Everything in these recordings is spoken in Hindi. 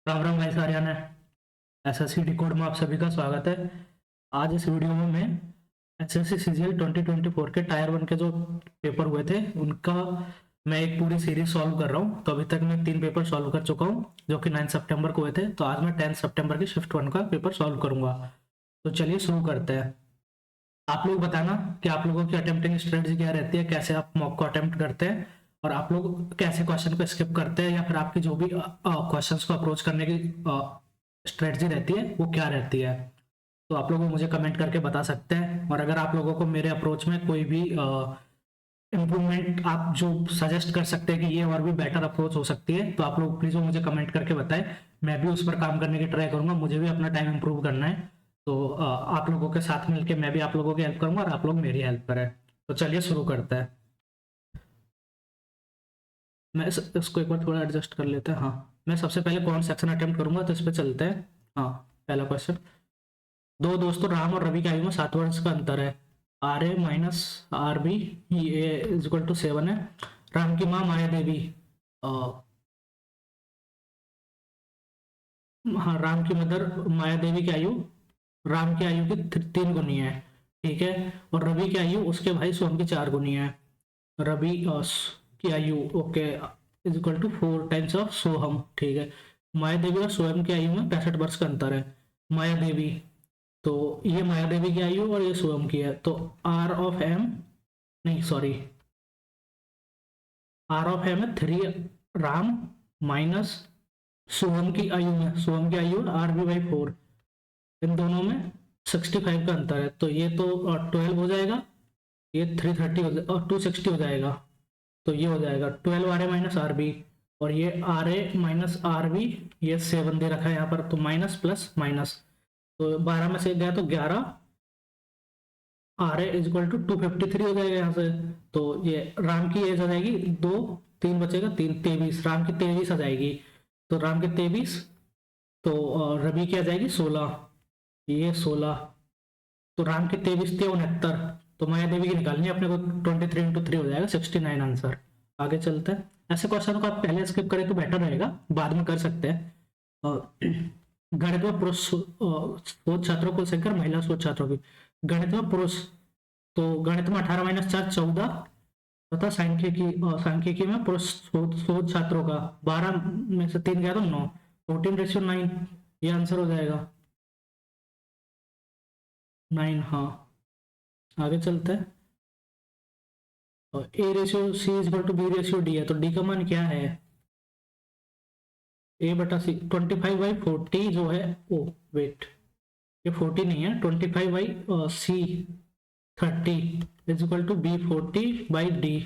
राम राम भाई सारियान है। एसएससी डिकोड में आप सभी का स्वागत है। आज इस वीडियो में मैं एसएससी सीजीएल 2024 के टायर वन के जो पेपर हुए थे उनका मैं एक पूरी सीरीज सॉल्व कर रहा हूँ। तो अभी तक मैं 3 पेपर सॉल्व कर चुका हूँ जो कि 9 सितंबर को हुए थे। तो आज मैं 10 सितंबर की शिफ्ट वन का पेपर सॉल्व करूंगा। तो चलिए शुरू करते हैं। आप लोग बताना कि आप लोगों की अटेम्प्टिंग स्ट्रेटजी क्या रहती है, कैसे आप मॉक को अटेम्प्ट करते हैं और आप लोग कैसे क्वेश्चन को स्किप करते हैं, या फिर आपकी जो भी क्वेश्चंस को अप्रोच करने की स्ट्रेटजी रहती है वो क्या रहती है। तो आप लोग मुझे कमेंट करके बता सकते हैं। और अगर आप लोगों को मेरे अप्रोच में कोई भी इम्प्रूवमेंट आप जो सजेस्ट कर सकते हैं कि ये और भी बेटर अप्रोच हो सकती है, तो आप लोग प्लीज़ वो मुझे कमेंट करके बताएं। मैं भी उस पर काम करने की ट्राई करूंगा। मुझे भी अपना टाइम इंप्रूव करना है। तो आप लोगों के साथ मिलकर मैं भी आप लोगों की हेल्प करूंगा और आप लोग मेरी हेल्प करें। तो चलिए शुरू करते हैं। मैं इसको एक बार थोड़ा एडजस्ट कर लेते हैं। हाँ, मैं सबसे पहले कौन सेक्शन अटेम्प्ट करूंगा, तो इस पर चलते हैं। हाँ, पहला क्वेश्चन। दो दोस्तों राम और रवि की आयु में 7 वर्ष का अंतर है। R A minus R B ये इज इक्वल टू 7 है। राम की माँ माया देवी, अ, हाँ, राम की मदर माया देवी की आयु राम की आयु की 3 गुनी है। ठीक है। और रवि की आयु उसके भाई सोम की 4 गुनी है। रवि की आयु okay is equal to 4 times of Soham. ठीक है। माया देवी और सोहम की आयु में 65 वर्ष का अंतर है। माया देवी, तो ये माया देवी की आयु और ये सोहम की है। तो आर ऑफ एम, नहीं सॉरी, आर ऑफ एम है 3 राम माइनस सोहम की आयु आर बी बाई 4। इन दोनों में 65 का अंतर है। तो ये तो 12 हो जाएगा, ये 330 और 260 हो जाएगा। तो ये हो जाएगा 12 R A minus R B, और ये R A minus R B, ये 7 दे रखा है यहाँ पर। तो माइनस प्लस माइनस, तो 12 में से गया तो 11, R A is equal to 253 हो जाएगा यहाँ से। तो ये राम की एज आ जाएगी 2, 3 बचेगा 3, 23, राम की 23 आ जाएगी। तो राम की 23, तो रवि की आ जाएगी 16, ये 16। तो राम की 23 थे 69, तो माया देवी की निकालनी है अपने को। 23 × 3 हो जाएगा 69 आंसर। आगे चलते हैं। ऐसे क्वेश्चन को आप पहले स्किप करें तो बेटर रहेगा, बाद में कर सकते हैं। गणित में पुरुष शोध छात्रों को संकर महिला शोध छात्रों की। गणित में पुरुष, तो गणित में 18 माइनस 4 14, तथा सांख्यिकी में पुरुष शोध छात्रों का 12 में से 3 गया तो 9, 14:9, ये आंसर हो जाएगा 9। हाँ, आगे चलते हैं। A ratio C is equal to B ratio D है, तो डी का मान क्या है? ए बटा सी, 25/40 जो है, ओ वेट, ये 40 नहीं है, 25/सी 30 इज इक्वल टू बी 40/डी।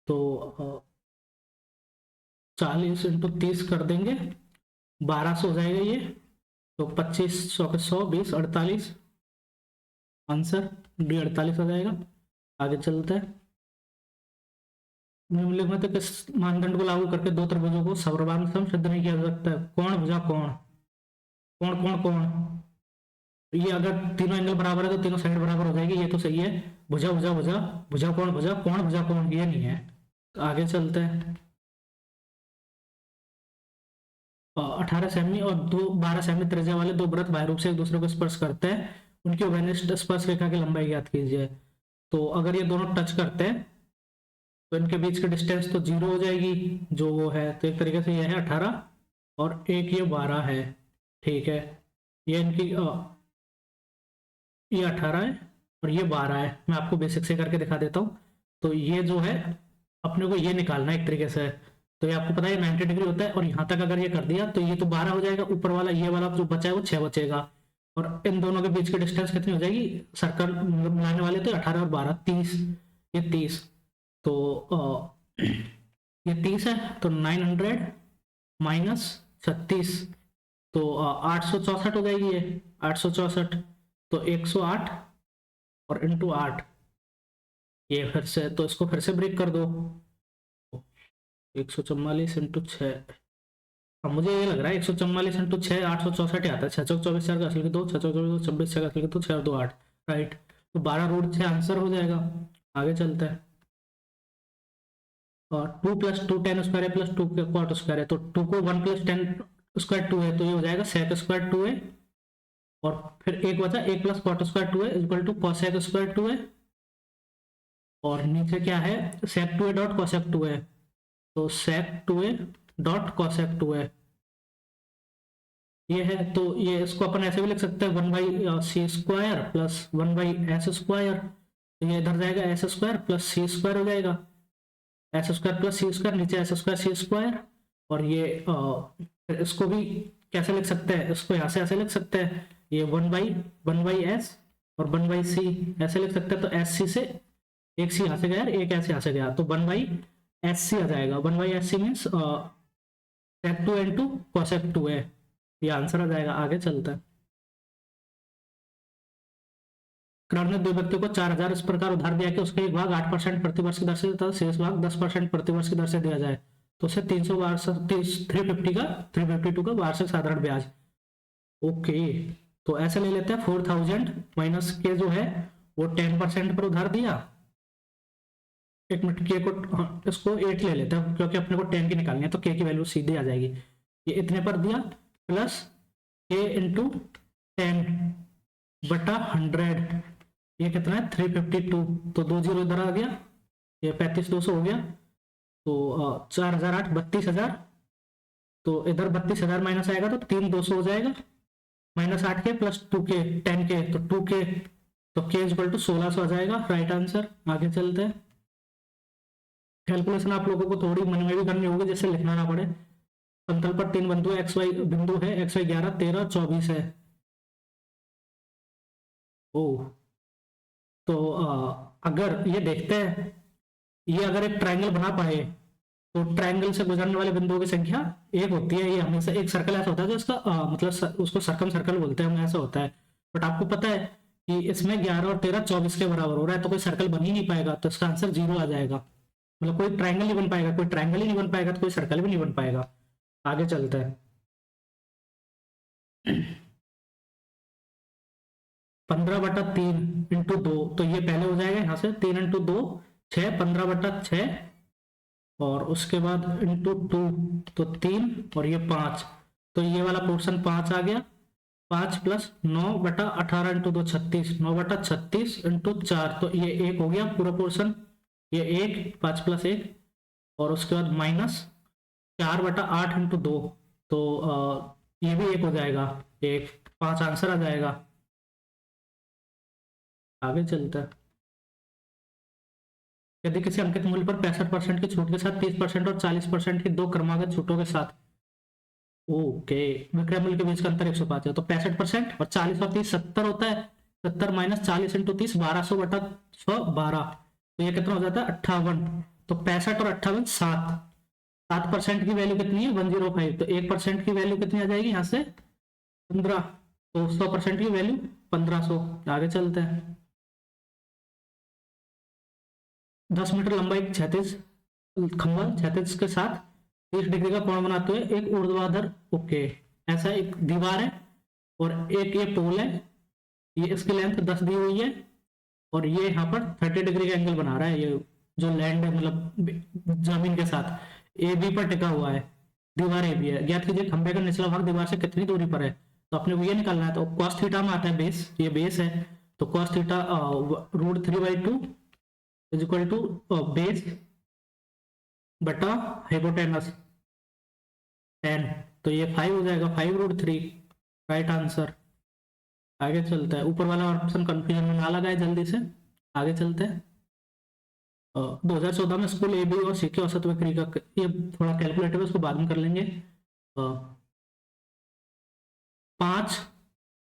तो 40 × 30 कर देंगे, 1200 हो जाएगा ये। तो 25 100 20 48, आंसर डी 48 हो जाएगा। आगे चलते हैं। निम्नलिखित में तो किस मानदंड को लागू करके दो त्रिभुजों को सर्वांग सम सिद्ध नहीं किया जा सकता है? कोण भुजा कोण, कोण कोण कोण, ये अगर तीनों एंगल बराबर है तो तीनों साइड बराबर हो जाएगी, ये तो सही है। भुजा भुजा भुजा, भुजा कोण भुजा, कोण भुजा कोण, ये नहीं है। तो आगे चलते हैं। 18 सेमी और 12 सेमी त्रिज्या वाले दो वृत्त बाह्य रूप से एक दूसरे को स्पर्श करते हैं, उनकी उभयनिष्ठ स्पर्श रेखा की लंबाई ज्ञात कीजिए। तो अगर ये दोनों टच करते हैं तो इनके बीच की डिस्टेंस तो 0 हो जाएगी, जो वो है। तो एक तरीके से ये है 18 और एक ये 12 है। ठीक है। ये इनकी ये 18 है और ये 12 है। मैं आपको बेसिक से करके दिखा देता हूँ। तो ये जो है अपने को ये निकालना है एक तरीके से। तो ये आपको पता है 90 डिग्री होता है, और यहाँ तक अगर ये कर दिया तो ये तो 12 हो जाएगा, ऊपर वाला ये वाला जो बचा है वो 6 बचेगा। और इन दोनों के बीच की डिस्टेंस कितनी हो जाएगी? सर्कल मिलाने वाले तो 18 और 12 30, ये 30। तो ये 30 है, तो 900 माइनस 36, तो 864 हो जाएगी ये, 864। तो 108 और इंटू 8, ये फिर से, तो इसको फिर से ब्रेक कर दो। 144 × 6, अब मुझे ये लग रहा है 144 × 6 864 ही आता है। 6 24 4 का असल के 2, 6 24 26 6 का असल के 2, 6 2 8, राइट। तो 12√6 आंसर हो जाएगा। आगे चलते हैं। और 2 + 2 10² है प्लस 2 कॉट स्क्वायर है, तो 2 को 1 + 10 स्क्वायर 2a, तो ये हो जाएगा sec स्क्वायर 2a, और फिर एक बचा 1 plus cot square 2a equal to cosec square 2a, और नीचे क्या है sec 2a dot cosec 2a, तो sec 2a dot cosec 2a ये है। तो ये इसको अपन ऐसे भी लिख सकते हैं 1/c² प्लस 1/s², तो ये इधर जाएगा s² प्लस c² हो जाएगा, s² प्लस c², नीचे s² c², और ये इसको भी कैसे लिख सकते हैं, इसको यहाँ से ऐसे लिख सकते हैं, ये 1/s और 1/c ऐसे लिख सकते हैं, तो sc से एक c यहाँ से गया, एक s यहाँ से गया, तो 1/sc आ जाएगा। 1/sc means sec 2 into cosec 2 है, ये आंसर आ जाएगा। आगे चलता है। किरण ने दो व्यक्तियों को 4000 इस प्रकार उधार दिया कि उसका एक भाग 8% प्रतिवर्ष की दर से तथा शेष भाग 10% प्रतिवर्ष की दर से दिया जाए, तो उसे 352 का वार्षिक साधारण ब्याज। ओके, तो ऐसे ले लेते हैं 4000 माइनस के जो है वो 10% पर उधार दिया, एक मिनट के को इसको 8 ले लेते हैं क्योंकि अपने को 10 की निकालनी है, तो के की वैल्यू सीधे आ जाएगी, ये इतने पर दिया प्लस के इंटू 10 बटा 100, ये कितना है 352, तो 2 जीरो इधर आ गया, ये 35,200 हो गया, तो 4008 32,000, तो इधर 32,000 माइनस आएगा तो 3,200 हो जाएगा, माइनस 8 के प्लस 2 के 10 के, तो 2 के, तो के इक्वल टू 1600 आ जाएगा, राइट आंसर। आगे चलते हैं। कैलकुलेशन आप लोगों को थोड़ी मन में भी करनी होगी जिससे लिखना ना पड़े। समतल पर 3 बिंदु एक्स वाई बिंदु है, एक्स वाई 11 13 24 है। ओ, तो अगर ये देखते हैं, ये अगर एक ट्रायंगल बना पाए तो ट्रायंगल से गुजरने वाले बिंदुओं की संख्या एक होती है। ये हमेशा एक सर्कल ऐसा होता है जो इसका मतलब उसको सर्कम सर्कल बोलते हैं, ऐसा होता है। बट आपको पता है कि इसमें 11 और 13 24 के बराबर हो रहा है, तो कोई सर्कल बन ही नहीं पाएगा, तो इसका आंसर 0 आ जाएगा। मतलब कोई ट्रायंगल नहीं बन पाएगा, कोई ट्रायंगल ही नहीं बन पाएगा तो कोई सर्कल भी नहीं बन पाएगा। आगे चलता है। 15/3 इंटू 2, तो ये पहले हो जाएगा यहाँ से 3 इंटू 2 6, 15/6, और उसके बाद इंटू 2 तो 3 और ये 5, तो ये वाला पोर्शन 5 आ गया, 5 प्लस 9/18 इंटू 2 36, 9/36 इंटू 4, तो ये 1 हो गया पूरा पोर्शन, ये 1 5 प्लस 1, और उसके बाद माइनस 4/8 इंटू 2, तो ये भी 1 हो जाएगा, 1 5 आंसर आ जाएगा। आगे चलता है। यदि किसी अंकित मूल्य पर 65% की छूट के साथ 30% और 40% की दो क्रमागत छूटों के साथ ओके विक्रय मूल्य के बीच का अंतर 105 है, तो 65% और 40 और 30 70 होता है, 70 माइनस 40 इंटू 30 1200/112, तो ये कितना हो जाता है 58, तो 65 और 58 7% की वैल्यू कितनी है 105, तो 1% की वैल्यू कितनी आ जाएगी यहाँ से 15, तो 100% की वैल्यू 1500। आगे चलते हैं। 10 मीटर लंबा एक क्षैतिज खंभा क्षैतिज के साथ 30 डिग्री का कोण बनाते हुए एक ऊर्ध्वाधर ओके ऐसा एक दीवार है और एक ये पोल है, ये इसकी लेंथ 10 दी हुई है, और ये यहाँ पर 30 डिग्री का एंगल बना रहा है, ये जो लैंड है मतलब जमीन के साथ ए बी पर टिका हुआ है, दीवार ए बी है। ज्ञात कीजिए खंभे का निचला भाग दीवार से कितनी दूरी पर है, तो अपने को ये निकालना है, तो cos थीटा में आता है बेस, ये बेस है, तो cos theta √3/2 is equal to base बटा हाइपोटेनस 10, तो ये 5 हो जाएगा, 5√3 राइट आंसर। आगे चलता है। ऊपर वाला ऑप्शन कंफ्यूजन में ना लगाए, जल्दी से आगे चलते हैं। 2014 में स्कूल ए बी और सी के औसत बिक्री का, ये थोड़ा कैलकुलेटिव है, उसको बाद में कर लेंगे। 5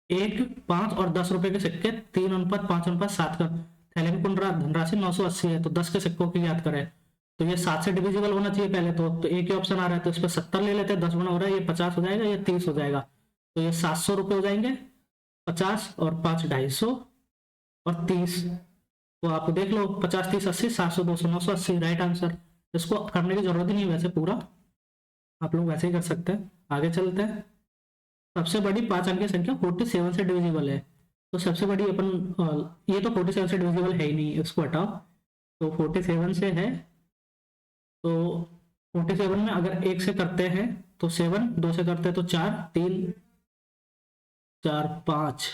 1 5 और 10 रुपए के सिक्के 3:5:7 का थैले में कुल धनराशि 980 है, तो 10 के सिक्कों की याद करें, तो ये 7 से डिविजिबल होना चाहिए पहले, तो एक ही ऑप्शन आ रहा है, तो इस पर 70 ले लेते हैं, 10 गुना हो रहा है, ये 50 हो जाएगा, ये 30 हो जाएगा, तो ये 700 रुपये हो जाएंगे, 50 और 5 250 और 30, तो आप देख लो 50 30 80 700 200 980 राइट आंसर। इसको करने की जरूरत ही नहीं है वैसे, पूरा आप लोग वैसे ही कर सकते हैं। आगे चलते हैं। सबसे बड़ी 5 अंकीय संख्या 47 से डिविजिबल है, तो सबसे बड़ी अपन ये तो 47 से डिविजिबल है ही नहीं, इसको हटाओ, तो 47 से है, तो 47 में अगर 1 से करते हैं तो 7 2 से करते हैं तो 4 3 4 5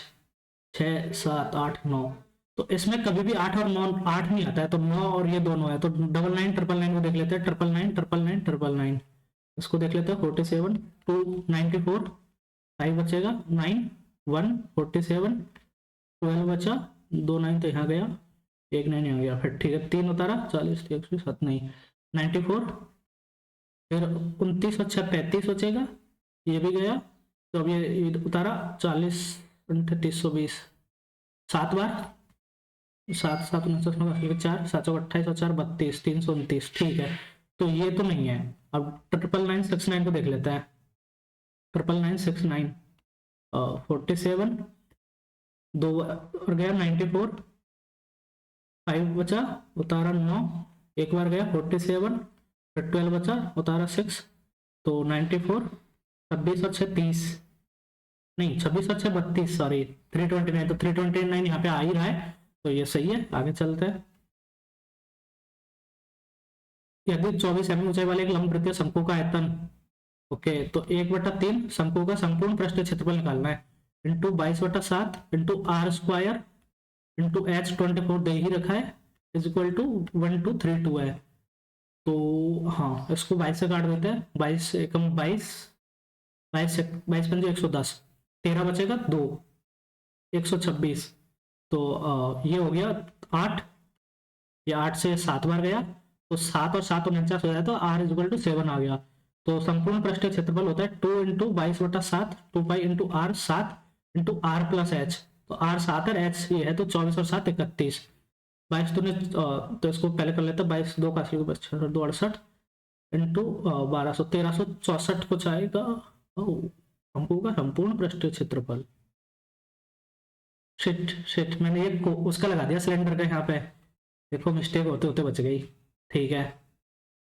6 7 8 9। तो इसमें कभी भी 8 और 9 8 नहीं आता है, तो 9 और ये दोनों है, तो 99 999 को देख लेते हैं, 999 999 999 इसको देख लेते हैं। 47 2 94 5 बचेगा 9 1 47 12 बचा 2 9 तो यहाँ गया 1 9 यहाँ गया, फिर ठीक है 3 उतारा 40 107 नहीं 94, फिर 29 अच्छा 35 बचेगा, ये भी गया, तो अब ये उतारा 40 3820 7 बार 7 7 49 4 7 28 और 4 32 329 ठीक है। तो ये तो नहीं है। अब 99969 को देख लेते हैं। 99969 47 2 और गया 94 5 बचा उतारा 9 एक बार गया 47 फिर 12 बचा उतारा 6 तो 94 26 और 6 30 नहीं 26 और 6 32 सॉरी 329 तो 329 यहाँ पे आ ही रहा है, तो ये सही है। आगे चलते हैं। यदि 24 एम ऊंचाई वाले एक लंबवृत्तीय शंकु का आयतन ओके तो 1/3 शंकु का संपूर्ण पृष्ठीय क्षेत्रफल निकालना है into 22/7 into R square into H24 दे ही रखा है इज इक्वल टू 1232 है। तो हाँ इसको 22 से काट देते हैं, 22 एकम 22 22 22 पंजे 110 13 बचेगा 2 126 तो ये हो गया 8, ये 8 से 7 बार गया तो 7 और 7 49 हो जाए तो R इज इक्वल टू 7 आ गया। तो संपूर्ण पृष्ठीय क्षेत्रफल होता है 2 into 22/7 2 pi into R 7 into R plus H, तो R 7 और H ये है तो 24 और 7 31 22 तो इसको पहले कर लेते हैं 22 2 का 268 इंटू 1200 1364 कुछ आएगा हमको का संपूर्ण पृष्ठीय क्षेत्रफल। शिट मैंने ये उसका लगा दिया सिलेंडर का, यहाँ पे देखो मिस्टेक होते होते बच गई। ठीक है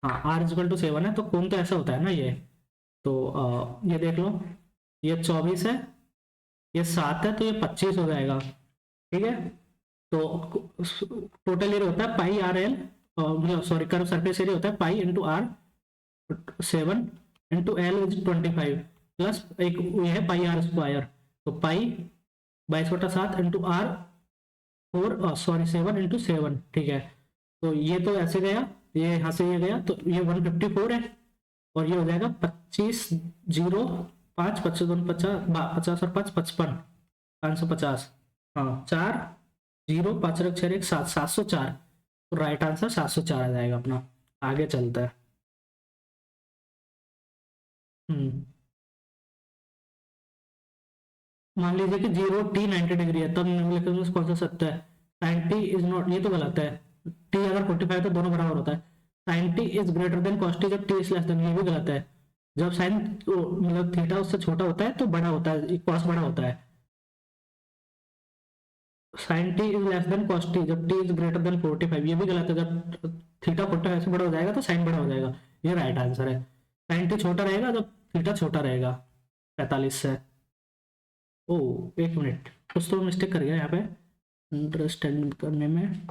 हाँ R इज इक्वल टू 7 है तो कौन तो ऐसा होता है ना ये, तो ये देख लो ये 24 है ये 7 है तो ये 25 हो जाएगा। ठीक है तो टोटल एरिया होता है pi R L sorry curve surface area होता है pi into R 7 into L is 25 plus एक ये है पाई आर स्क्वायर, तो pi 22/7 into R 4 sorry 7 into 7 ठीक है। तो ये तो ऐसे गया ये यहाँ से ये गया तो ये 154 है और ये हो जाएगा 25 0 5 25 50 50 और 5 55 550 हाँ 4 0 5 6 1 7 704 तो राइट आंसर 704 आ जाएगा अपना। आगे चलता है। मान लीजिए कि 0 t 90 डिग्री है तब निम्नलिखित में कौन सा सत्य है। sin t इज नॉट, ये तो गलत है, t अगर 45 तो दोनों बराबर होता है। sin t is greater than cos t जब t इज लेस देन, ये भी गलत है। जब sin मतलब थीटा उससे छोटा होता है तो बड़ा होता है cos बड़ा होता है। sin t is less than cos t जब t इज ग्रेटर देन 45, ये भी गलत है। जब थीटा 45 से बड़ा हो जाएगा तो sin बड़ा हो जाएगा, ये राइट आंसर है। sin t छोटा रहेगा जब थीटा छोटा रहेगा 45 से। ओ एक मिनट कुछ तो मिस्टेक कर गया यहाँ पे अंडरस्टैंड करने में।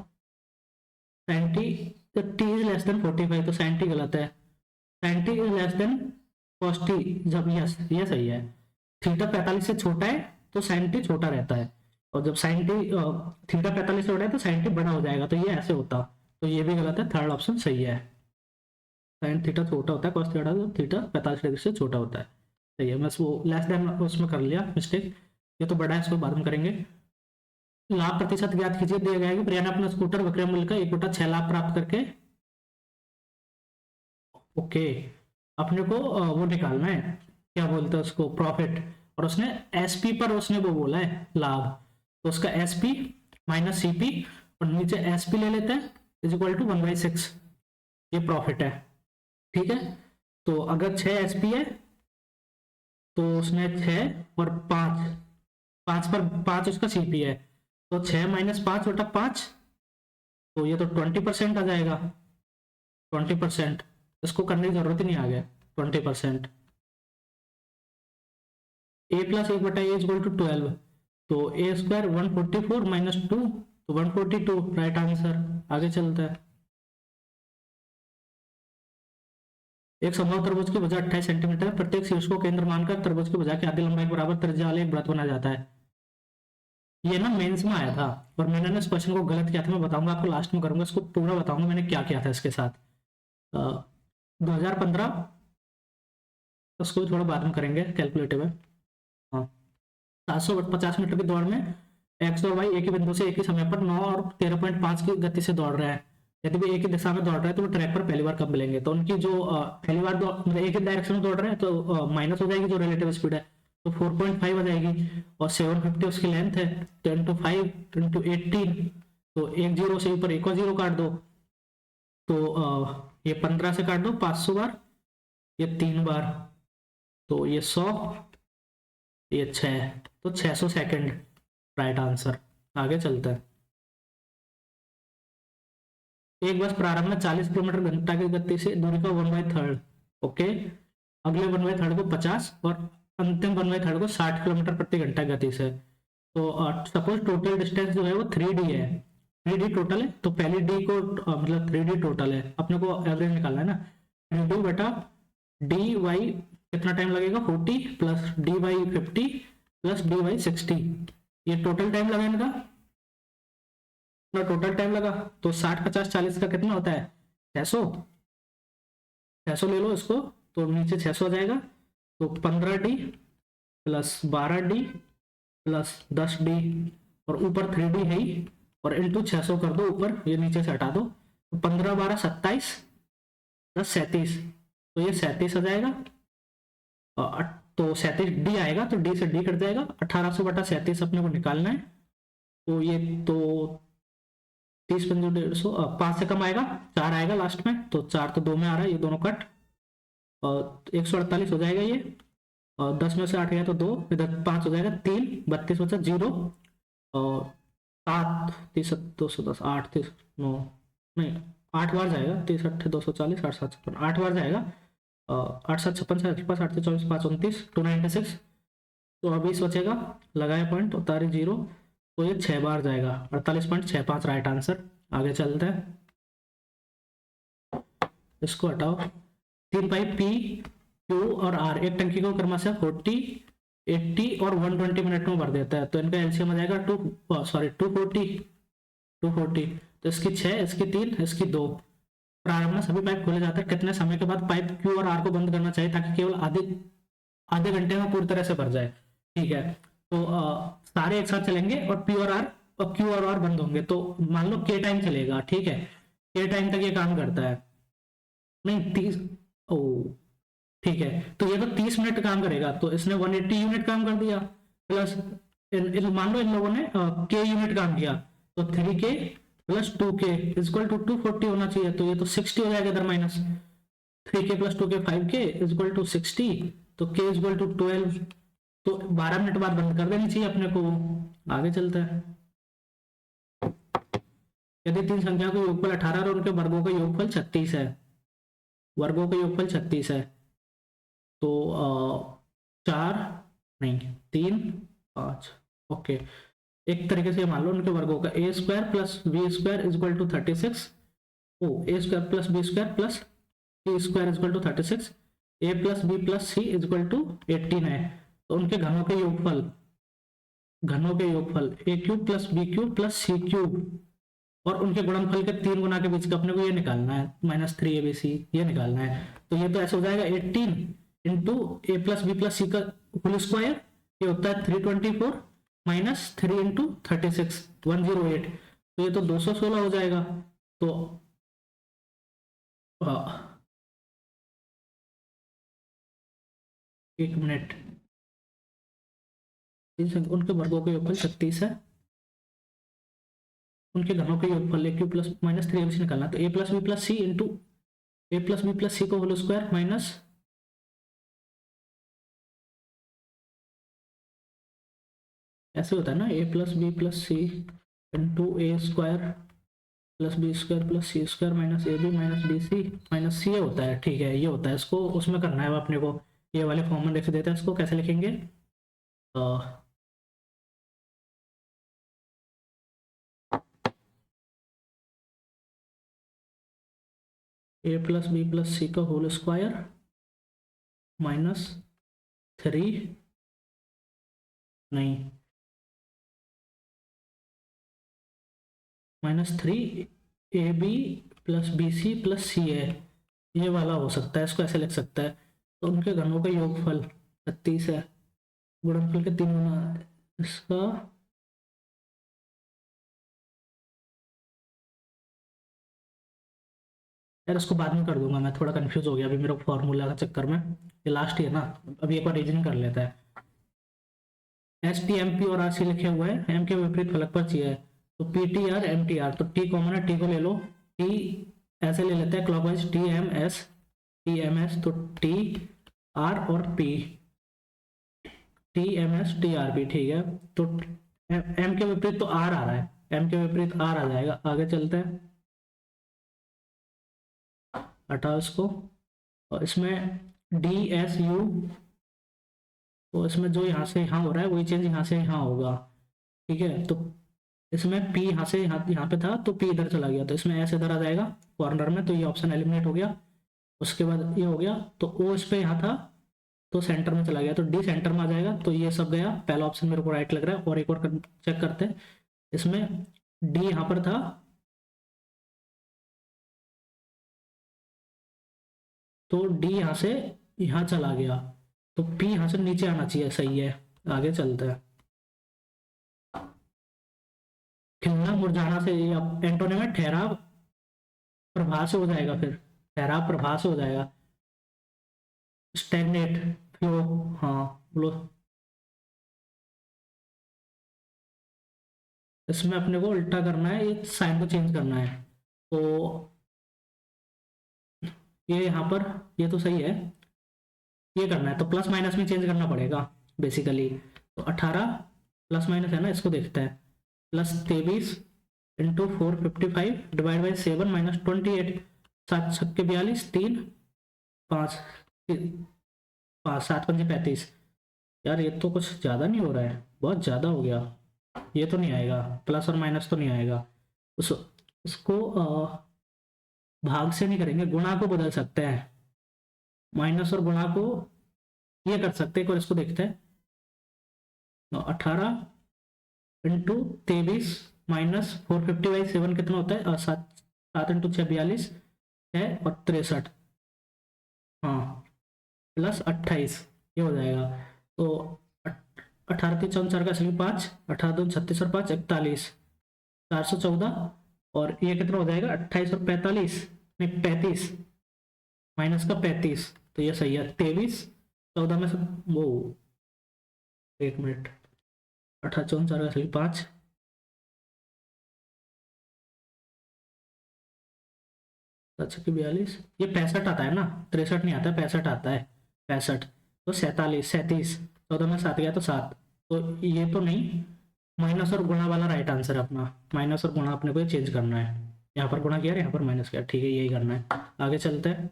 sin t जब t इज लेस देन 45 तो sin t गलत है। sin t is less than cos t जब यस ये सही है। थीटा 45 से छोटा है तो sin t छोटा रहता है और जब sin t थीटा 45 से बड़ा है तो sin t बड़ा हो जाएगा, तो ये ऐसे होता, तो ये भी गलत है। थर्ड ऑप्शन सही है। sin थीटा छोटा होता है cos थीटा जब थीटा 45 डिग्री से छोटा होता है, सही है। बस वो लेस देन उसमें कर लिया मिस्टेक, ये तो बड़ा है इसको बाद में करेंगे। लाभ प्रतिशत ज्ञात कीजिए, दिया गया है कि प्रिया ने अपना स्कूटर विक्रय मूल्य का 1/6 लाख प्राप्त करके ओके अपने को वो निकालना है क्या बोलते हैं उसको प्रॉफिट, और उसने एसपी पर उसने वो बोला है लाभ, तो उसका एसपी माइनस सीपी और नीचे एसपी ले लेते हैं इज इक्वल टू 1/6 ये प्रॉफिट है। ठीक है तो अगर 6 एसपी है तो उसने 6 और 5 पर 5 उसका सीपी है तो 6 माइनस 5/5 तो ये तो 20% आ जाएगा। 20% इसको करने की जरूरत ही नहीं आ गया 20%। a plus 1/a is equal to 12 तो a स्क्वायर 144 माइनस 2 तो 142 राइट आंसर। आगे चलता है। एक समबाहु त्रिभुज की भुजा 28 सेंटीमीटर है, प्रत्येक शीर्ष को केंद्र मानकर त्रिभुज की भुजा की आधी लंबाई के बराबर त्रिज्या वाला एक वृत्त बना जाता है। ये ना मेंस में आया था और मैंने ना इस क्वेश्चन को गलत किया था, मैं बताऊंगा आपको लास्ट में, करूंगा इसको पूरा बताऊंगा मैंने क्या किया था इसके साथ। 2015, उसको भी थोड़ा बाद में करेंगे, कैलकुलेटिव है। हाँ, 750 मीटर की दौड़ में एक्स और वाई एक ही बिंदु से एक ही समय पर 9 और 13.5 की गति से दौड़ रहे हैं। यदि भी एक ही दिशा में दौड़ रहे हैं तो वो ट्रैक पर पहली बार कब मिलेंगे? तो उनकी जो पहली बार मतलब एक ही डायरेक्शन में दौड़ रहे हैं तो माइनस हो जाएगी जो रिलेटिव स्पीड है, तो 4.5 आ जाएगी। और 750 उसकी लेंथ है, तो इंटू 5 इंटू 18, तो एक जीरो से ऊपर एक और जीरो काट दो, तो ये 15 से काट दो 500 बार, ये 3 बार, तो ये 100, ये 6, तो 600 सेकेंड राइट आंसर। आगे चलते हैं। एक बस प्रारंभ में 40 किलोमीटर घंटा की गति से दूरी का 1/3, ओके, अगले 1/3 को 50 और अंतिम 1/3 को 60 किलोमीटर प्रति घंटा गति से। तो सपोज टोटल डिस्टेंस जो है वो 3D है, 3D टोटल है, तो पहली डी को मतलब 3D टोटल है, अपने को एवरेज निकालना है ना। 3D बटा डी वाई कितना टाइम लगेगा 40 plus D Y 50 plus D Y 60, ये टोटल टाइम लगा इनका, टोटल टाइम लगा। तो 60 50 40 का कितना होता है 600, 600 ले लो इसको, तो नीचे 600 आ जाएगा, तो 15D plus 12D plus 10D और ऊपर 3D है ही, और इंटू 600 कर दो ऊपर, ये नीचे से हटा दो, तो 15 12 27 10 37, तो ये 37 आ जाएगा। तो 37D आएगा, तो D से D कट जाएगा, 1800 बटा 37 अपने को निकालना है, तो ये तो 30 पंजो 150, 5 से कम आएगा, 4 आएगा लास्ट में, तो 4 तो 2 में आ रहा है, ये दोनों कट, और 148 हो जाएगा ये, और 10 में से 8 गया तो 2, इधर 5 हो जाएगा, 3 32 बचा 0, और 7 30 210 8 30 9 नहीं 8 बार जाएगा, 30 8 240 8 7 56 8 बार जाएगा, 8 7 56 7 5 8 24 5 29 296, तो अभी बचेगा, लगाए पॉइंट उतारे 0, तो ये 6 बार जाएगा, 48.65 राइट आंसर। आगे चलते हैं, इसको हटाओ। 3 पाइप पी क्यू और आर एक टंकी को क्रमशः 40 80 और 120 मिनट में भर देता है, तो इनका एलसीएम आ जाएगा 240, तो इसकी 6 इसकी 3 इसकी 2। प्रारंभ में सभी पाइप खोले जाते हैं, कितने समय के बाद पाइप क्यू और आर को बंद करना चाहिए ताकि केवल आधे घंटे में पूरी तरह से भर जाए? ठीक है, तो सारे एक साथ चलेंगे और क्यू और आर बंद होंगे, तो मान लो के टाइम चलेगा, ठीक है, के टाइम तक ये काम करता है, नहीं 30, ओ ठीक है, तो ये तो 30 मिनट काम करेगा, तो इसने 180 यूनिट काम कर दिया, प्लस मान लो इन लोगों ने के यूनिट काम किया, तो 3K plus 2K equal to 240 होना चाहिए, तो ये तो 60 हो जाएगा इधर minus, 3K plus 2K 5K equal to 60, तो K इक्वल टू 12, तो 12 मिनट बाद बंद कर देनी चाहिए अपने को। आगे चलता है। यदि तीन संख्या का योगफल 18 और उनके वर्गों का योगफल 36 है, वर्गों का योगफल 36 है, तो 4 नहीं 3 5, ओके, एक तरीके से मान लो उनके वर्गों का a square plus b square equal to 36, ओ a square plus b square plus c square equal to 36, a plus b plus c equal to 18 है, तो उनके घनों के योगफल a cube plus b cube plus c cube और उनके गुणनफल के 3 गुना के बीच का अपने को ये निकालना है, -3abc ये निकालना है, तो ये तो ऐसे हो जाएगा 18 into a plus b plus c का होल स्क्वायर, ये होता है 324 -3 इंटू 36 108, तो ये तो 216 हो जाएगा। तो एक मिनट, उनके वर्गों का योगफल 36 है, उनके घनों के योगफल ए क्यू प्लस -3abc निकालना, तो a plus b plus c into a plus b plus c को होल स्क्वायर माइनस ऐसे होता है ना, a plus b plus c into a square plus b square plus c square minus a b minus b c minus c a होता है, ठीक है, ये होता है, इसको उसमें करना है अपने को, ये वाले फॉर्म में लिख देते हैं, इसको कैसे लिखेंगे, a plus b plus c का होल स्क्वायर माइनस 3 नहीं -3 a b plus b c plus c a, ये वाला हो सकता है, इसको ऐसे लिख सकता है। तो उनके घनों का योगफल 36 है, गुणनफल के 3 गुना इसका यार इसको बाद में कर दूंगा, मैं थोड़ा कंफ्यूज हो गया अभी मेरा फॉर्मूला का चक्कर में, ये लास्ट ही है ना। अभी एक बार रीजनिंग कर लेता है। एस टी एम पी और आर सी लिखे हुए हैं, एम के विपरीत फलक पर चाहिए, तो P T R M T R, तो टी कॉमन है, टी को ले लो, टी ऐसे ले लेते हैं क्लॉकवाइज, टी एम एस, तो टी आर और P, T M S T R P, ठीक है। तो एम के विपरीत तो आर आ रहा है, एम के विपरीत आर आ जाएगा। आगे चलते हैं, हटाओ इसको, और इसमें डी एस यू, तो इसमें जो यहाँ से यहाँ हो रहा है वही चेंज यहाँ से यहाँ होगा, ठीक है। तो इसमें P यहाँ से यहाँ पे था, तो P इधर चला गया, तो इसमें S इधर आ जाएगा कॉर्नर में, तो ये ऑप्शन एलिमिनेट हो गया। उसके बाद ये हो गया, तो O इस पे यहाँ था तो सेंटर में चला गया, तो D सेंटर में आ जाएगा, तो ये सब गया। पहला ऑप्शन मेरे को राइट लग रहा है। और एक और चेक करते हैं, इसमें D यहाँ पर था, तो D यहाँ से यहाँ चला गया, तो P यहाँ से नीचे आना चाहिए, सही है। आगे चलते हैं, खिलना मुरझाना से, एंटोनिम है ठहराव प्रभा से हो जाएगा, फिर ठहराव प्रभा से हो जाएगा, स्टैग्नेट फ्लो, हाँ फ्लो। इसमें अपने को उल्टा करना है, ये साइन को चेंज करना है, तो ये यहाँ पर ये तो सही है, ये करना है तो प्लस माइनस में चेंज करना पड़ेगा बेसिकली। तो 18 प्लस माइनस है ना, इसको देखते हैं, plus 23 into 455 divide by 7 minus 28, 7 छक्के 42, 3 5 5 7 पंजे 35। यार ये तो कुछ ज़्यादा नहीं हो रहा है, बहुत ज़्यादा हो गया, ये तो नहीं आएगा, प्लस और माइनस तो नहीं आएगा। उसको भाग से नहीं करेंगे, गुणा को बदल सकते हैं, माइनस और गुणा को ये कर सकते हैं। और इसको देखते हैं, 18 इंटू 23 माइनस 450/7 कितना होता है, 7 इंटू 6 42 है, और 63, हाँ प्लस 28, ये हो जाएगा। तो 18 3 4 का असली 5, 18 2 36 और 5 41, 414, और ये कितना हो जाएगा 28 और 45, नहीं 35 माइनस का 35, तो ये सही है। 23 14 में से वो, एक मिनट, 18 4 का असली 5, अच्छा की 42, ये 65 आता है ना, 63 नहीं आता है, 65 आता है, 65, तो 47 37, 14 में 7 गया तो 7, तो ये तो नहीं, माइनस और गुणा वाला राइट आंसर है अपना, माइनस और गुणा अपने को चेंज करना है, यहाँ पर गुणा किया यहाँ पर माइनस किया, ठीक है यही करना है। आगे चलते हैं,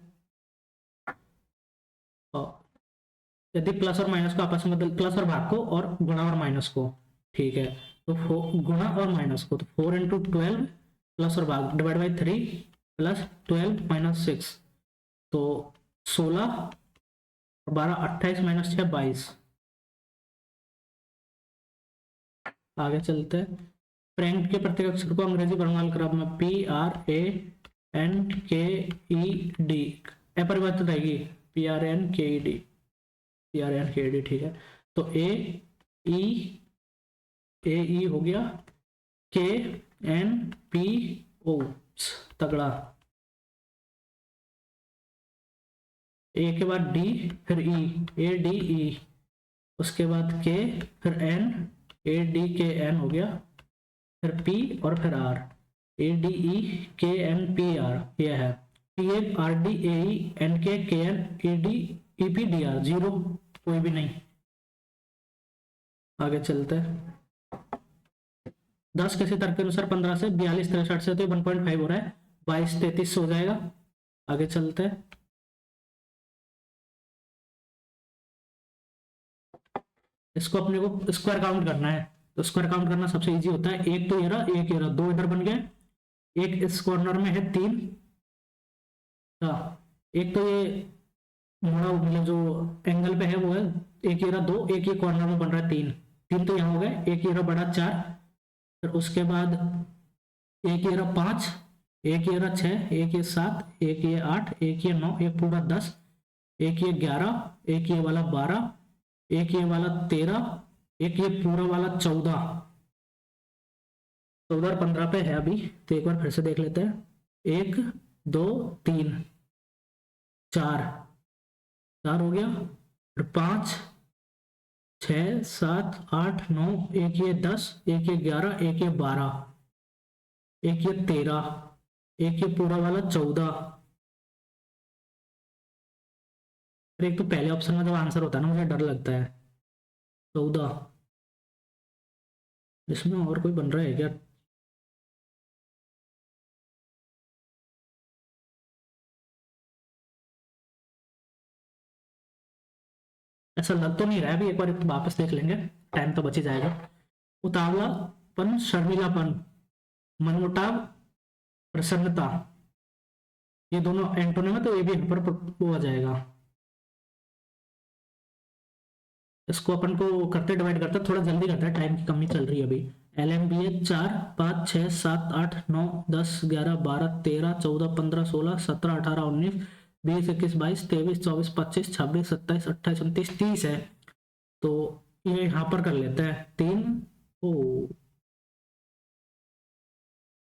यदि प्लस और माइनस को आपस में बदल, प्लस और भाग को और गुणा और माइनस को, ठीक है, तो गुणा और माइनस को, तो 4 इंटू 12 प्लस और भाग डिवाइड बाई 3 प्लस 12 माइनस 6, तो 16 और 12 28 माइनस 6 22। आगे चलते हैं, फ्रैंक के प्रत्येक अक्षर को अंग्रेजी वर्णमाला क्रम में PRANKED अपरिवर्तित रहेगी, PRNKED, ठीक है। तो ए हो गया, KNPO तगड़ा, ए के बाद डी, फिर ई, ADE, उसके बाद के, फिर एन, ADKN हो गया, फिर पी और फिर आर, ADEKNPR, ये है PFRDAENKKNADEPDR, 0 कोई भी नहीं। आगे चलते हैं, 10 किसी तर्क के अनुसार 15 से 42 63 से, तो 1.5 हो रहा है, 22 33 हो जाएगा। आगे चलते हैं, इसको अपने को स्क्वायर काउंट करना है, तो स्क्वायर काउंट करना सबसे इजी होता है, एक तो ये रहा, एक ये रहा, 2 इधर बन गए, एक इस कॉर्नर में है 3, एक तो ये मोड़ा मतलब जो एंगल पे है वो है, एक ये रहा 2, एक ये कॉर्नर में बन रहा है 3, 3 तो यहाँ हो गए, एक ये रहा बड़ा 4, फिर उसके बाद एक ये रहा 5, एक ये रहा 6, एक ये 7, एक ये 8, एक ये 9, एक पूरा 10, एक ये 11, एक ये वाला 12, एक ये वाला 13, एक ये पूरा वाला 14, 14 और 15 पे है अभी, तो एक बार फिर से देख लेते हैं। 1 2 3 4, 4 हो गया, फिर 5 6 7 8 9, एक ये 10, एक ये 11, एक ये 12, एक ये 13, एक ये पूरा वाला 14, फिर एक तो पहले ऑप्शन में जब आंसर होता है ना मुझे डर लगता है, 14। इसमें और कोई बन रहा है क्या? ऐसा लग तो नहीं रहा है, अभी एक बार वापस देख लेंगे, टाइम तो बच ही जाएगा। उतावलापन, शर्मिलापन, मनमुटाव, प्रसन्नता, ये दोनों एंटोनिम है, तो ये भी यहाँ पर वो आ जाएगा। इसको अपन को करते डिवाइड करते थोड़ा जल्दी करते हैं, टाइम की कमी चल रही है अभी। LMBA 4 5 6 7 8 9 10 11 12 13 14 15 16 17 18 19 20 21 22 23 24 25 26 27 28 29 30 है, तो ये यहाँ पर कर लेते हैं 3। ओ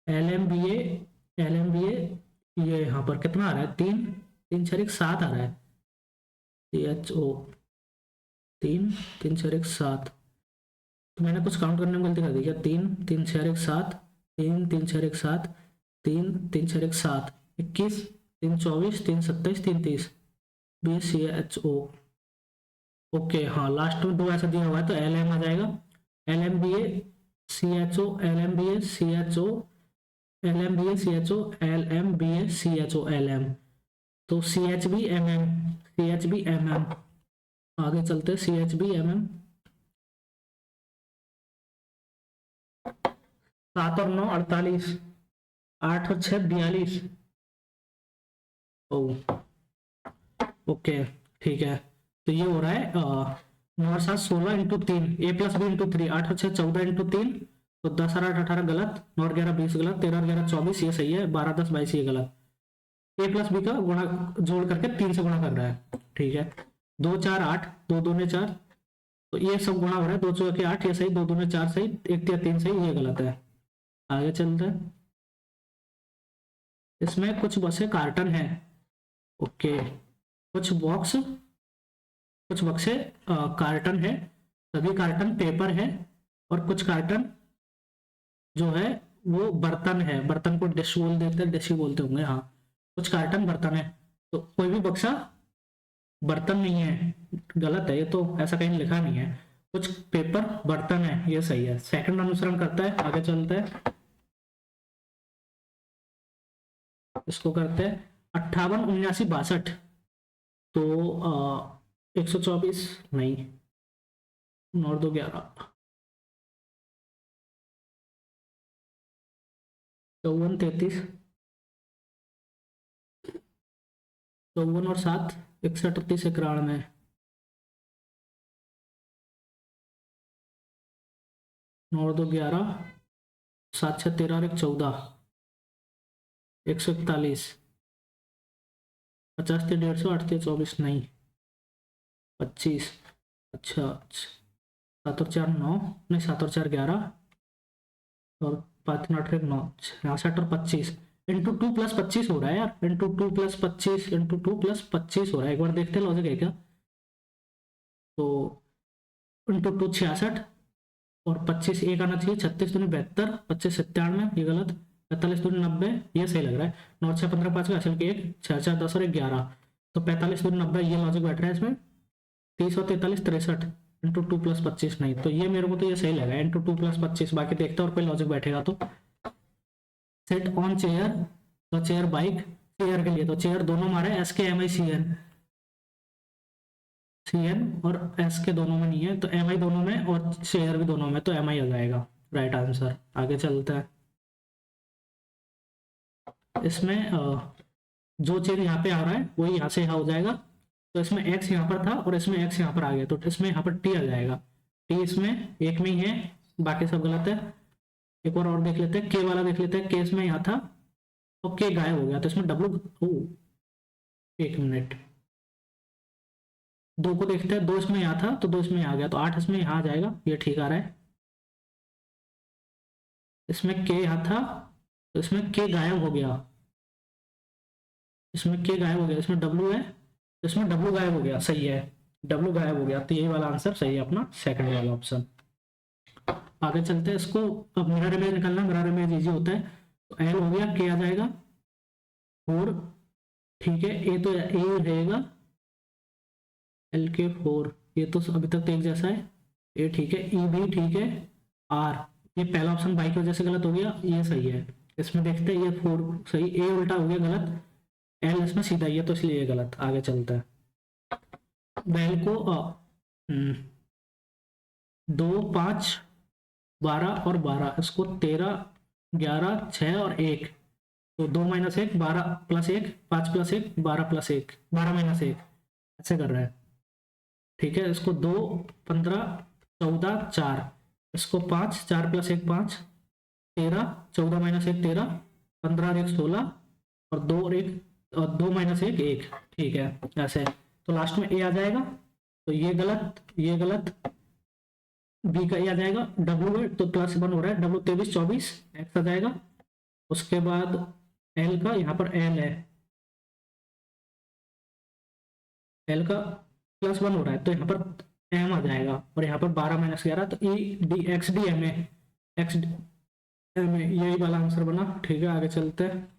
LMBA, LMBA ये यहाँ पर कितना आ रहा है? 3 3 4 1 7 आ रहा है। CHO 3 3 4 1 7, तो मैंने कुछ काउंट करने में गलती कर दी क्या? 3 3 4 1 7, 3 3 4 1 7, 3 3 4 1 7, 21 3 24 3 27 3 30, BCHO। ओके हाँ, लास्ट में 2 ऐसा दिया हुआ है तो LM आ जाएगा। LMBA CHO, LMBA CHO, LMBA CHO, LMBA CHO, LM, तो CHB MM, CHB MM, आगे चलते CHB MM। 7 और 9 48, 8 और 6 42। ओ ओके ठीक है, तो ये हो रहा है 9 और 7 16 इंटू 3, A+B इंटू 3, 8 और 6 14 इंटू 3, तो 10 और 8 18 गलत, 9 और 11 20 गलत, 13 और 11 24 ये सही है, 12 10 22 ये गलत। A+B का गुणा जोड़ करके 3 से गुणा कर रहा है, ठीक है। 2 4 8, 2 दूने 4, तो ये सब गुणा हो रहा है, 2 चौके 8 ये सही, 2 दूने 4 सही, 1 3 3 सही, ये गलत है। आगे चलते हैं, इसमें कुछ बसे कार्टन है, ओके, कुछ बक्से कार्टन है, सभी कार्टन पेपर है, और कुछ कार्टन जो है वो बर्तन है, बर्तन को डिश बोल देते हैं, डिश ही बोलते होंगे, हाँ। कुछ कार्टन बर्तन है, तो कोई भी बक्सा बर्तन नहीं है, गलत है ये तो, ऐसा कहीं लिखा नहीं है। कुछ पेपर बर्तन है, ये सही है, सेकंड अनुसरण करता है। आगे चलते हैं, इसको करते हैं 58 79 62, तो 124 नहीं, 9 2 11, 54 33, 54 और 7 61 30 91, 9 2 11, 7 6 13 और 1 14, 141, 50 3 150, 8 3 24 नहीं, 25, अच्छा 7 और 4 9, नहीं 7 और 4 11, और 5 3 8 1 9, 66 और 25 इंटू 2 प्लस 25 हो रहा है यार, इंटू 2 प्लस 25 इंटू 2 प्लस 25 हो रहा है, एक बार देखते हैं लॉजिक है क्या। तो इंटू 2 66, और 25 एक आना चाहिए, 36 दूनी 72, 25 97, ये गलत, 45 दूनी 90, ये सही लग रहा है, 9 6 15 5 का असल के 1 6 4 10 और 1 11, तो 45 दूनी 90, ये लॉजिक बैठ रहा है इसमें। 30 और 43 63 इंटू 2 प्लस 25 नहीं, तो ये मेरे को तो ये सही लगा, इंटू 2 प्लस 25, बाकी देखते हैं और कोई लॉजिक बैठेगा तो। सेट ऑन चेयर, तो चेयर बाइक, चेयर के लिए तो चेयर दोनों मारे SKMICN, CN और S के दोनों में नहीं है, तो MI दोनों में और चेयर भी दोनों में, तो MI आ जाएगा राइट आंसर। आगे चलते हैं, इसमें जो चेंज यहाँ पे आ रहा है वही यहाँ से यहाँ हो जाएगा। तो इसमें x यहाँ पर था और इसमें x यहाँ पर आ गया, तो इसमें यहाँ पर t आ जाएगा। t इसमें एक में ही है, बाकी सब गलत है। एक और देख लेते हैं, k वाला देख लेते हैं। k इसमें यहाँ था और k गायब हो गया, तो इसमें w, एक मिनट, दो को देखते हैं। दो इसमें यहाँ था तो दो इसमें आ गया, तो 8 इसमें यहाँ आ जाएगा, ये ठीक आ रहा है। इसमें k यहाँ था तो इसमें k गायब हो गया, इसमें k गायब हो गया, इसमें w है तो इसमें w गायब हो गया, सही है, w गायब हो गया। तो यही वाला आंसर सही है अपना, सेकंड वाला ऑप्शन। आगे चलते हैं, इसको अब मिरर इमेज निकालना, मिरर इमेज इजी होता है। तो l हो गया, k आ जाएगा 4, ठीक है। a तो a रहेगा, l के 4, ये तो अभी तक तो एक जैसा है। ए ठीक है, ई भी ठीक है। आर, ये पहला ऑप्शन बाई की वजह से गलत हो गया, ये सही है। इसमें देखते हैं, ये 4 सही, ए उल्टा हो गया गलत, एल इसमें सीधा ही है तो इसलिए ये गलत। आगे चलता है, बैल को 2 5 12 और 12, इसको 13 11 6 और 1, तो 2 - 1 12 + 1 5 + 1 12 + 1 12 - 1, ऐसे कर रहा है, ठीक है। इसको 2 15 14 4, इसको 5 4 + 1 5 13 14 - 1 13 15 और 1 16 और 2 और 1 और 2 - 1 1, ठीक है ऐसे। तो लास्ट में ए आ जाएगा, तो ये गलत, ये गलत। बी का ए आ जाएगा, डब्ल्यू है तो +1 हो रहा है, डब्ल्यू 23 24 एक्स आ जाएगा। उसके बाद एल का, यहाँ पर एल है, एल का +1 हो रहा है तो यहाँ पर एम आ जाएगा, और यहाँ पर 12 - 11 तो E D X D M A, X D M A, यही वाला आंसर बना, ठीक है। आगे चलते हैं,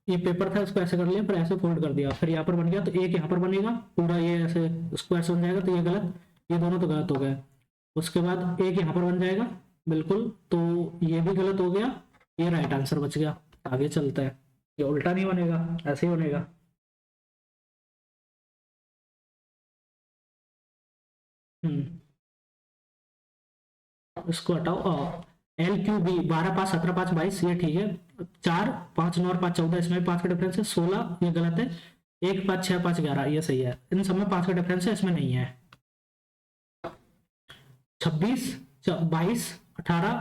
ये पेपर था इसको ऐसे कर लिया, फिर ऐसे फोल्ड कर दिया, फिर यहाँ पर बन गया, तो एक यहाँ पर बनेगा पूरा, ये ऐसे स्क्वायर से बन जाएगा, तो ये गलत, ये दोनों तो गलत हो गए। उसके बाद एक यहाँ पर बन जाएगा बिल्कुल, तो ये भी गलत हो गया, ये राइट आंसर बच गया। आगे चलता है, ये उल्टा नहीं बनेगा, ऐसे ही बनेगा। इसको हटाओ, एल क्यू बी 12 5 17 5 22, ये ठीक है। 4 5 9 और 5 14, इसमें 5 का डिफरेंस है। 16 ये गलत है। 1 5 6 5 11 ये सही है, इन सब में 5 का डिफरेंस है, इसमें नहीं है। 26 22 18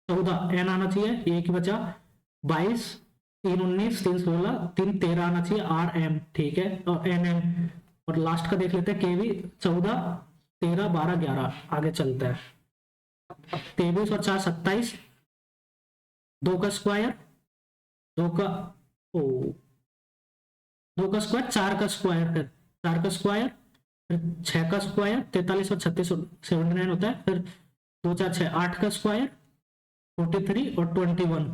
14 एन आना चाहिए, ये की बचा। 22 3 19 3 16 3 13 आना चाहिए, आर एम ठीक है, और एन एम। और लास्ट का देख लेते हैं, के वी 14 13 12 11। आगे चलता है, 23 और 4 27, 2 का स्क्वायर, 2 का ओ 2 का स्क्वायर 4 का स्क्वायर, फिर 4 का स्क्वायर, फिर 6 का स्क्वायर 43 और 36 79 होता है, फिर 2 4 6 8 का स्क्वायर 43 और 21,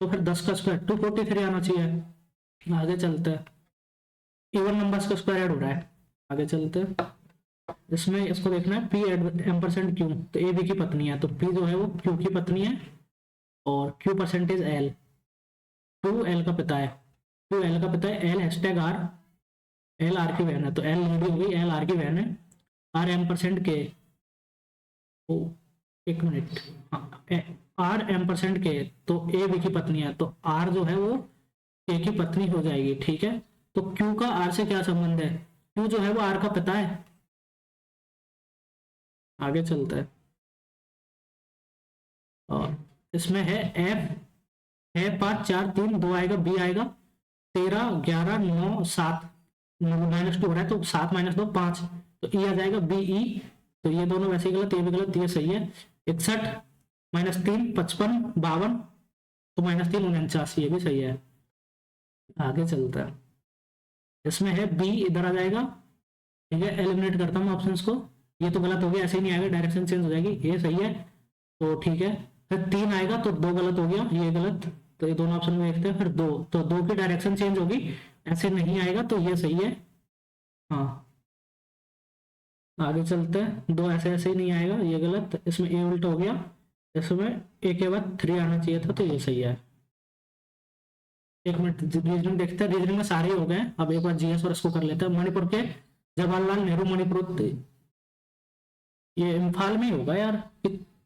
तो फिर 10 का स्क्वायर 243 आना चाहिए। आगे चलते हैं, इवन नंबर्स का स्क्वायर ऐड हो रहा है। आगे चलते हैं, इसमें इसको देखना है, पी एम्परसेंड क्यू, तो ए बी की पत्नी है, तो पी जो है वो क्यू की पत्नी है, और Q percentage L, two L का पिता है, टू एल का पिता है, L hashtag R, L R की बहन है, तो एल लीडिंग हो गई, एल आर की बहन है। आर एम्परसेंड के, ओ एक मिनट, आर एम्परसेंड के, तो ए बी की पत्नी है, तो आर जो है वो ए की पत्नी हो जाएगी, ठीक है। तो क्यू का आर से क्या संबंध है, क्यू जो है वो आर का पिता है। आगे चलता है, और इसमें है एफ है 5 4 3 2 आएगा, बी आएगा 13 11 9 7 -2 हो रहा है, तो 7 - 2 5, तो ई आ जाएगा बी ई, तो ये दोनों वैसे ही गलत, ये भी गलत, ये सही है। 61 -3 55 52, तो -3 49, ये भी सही है। आगे चलता है, इसमें है बी, इधर आ जाएगा, ठीक है। एलिमिनेट करता हूँ ऑप्शंस को, ये तो गलत हो गया, ऐसे ही नहीं आएगा, डायरेक्शन चेंज हो जाएगी, ये सही है, तो ठीक है। फिर 3 आएगा तो 2 गलत हो गया, ये गलत, तो ये दोनों ऑप्शन में देखते हैं। फिर 2, तो 2 की डायरेक्शन चेंज होगी, ऐसे नहीं आएगा, तो ये सही है। हाँ आगे चलते हैं, 2 ऐसे ऐसे ही नहीं आएगा, ये गलत, इसमें ए उल्टा हो गया, इसमें ए के बाद 3 आना चाहिए था, तो ये सही है। एक मिनट, रीजनिंग देखते हैं, रीजनिंग में सारे हो गए, अब एक बार जीएस और इसको कर लेते हैं। मणिपुर के जवाहरलाल नेहरू मणिपुर, ये इम्फाल में ही होगा यार,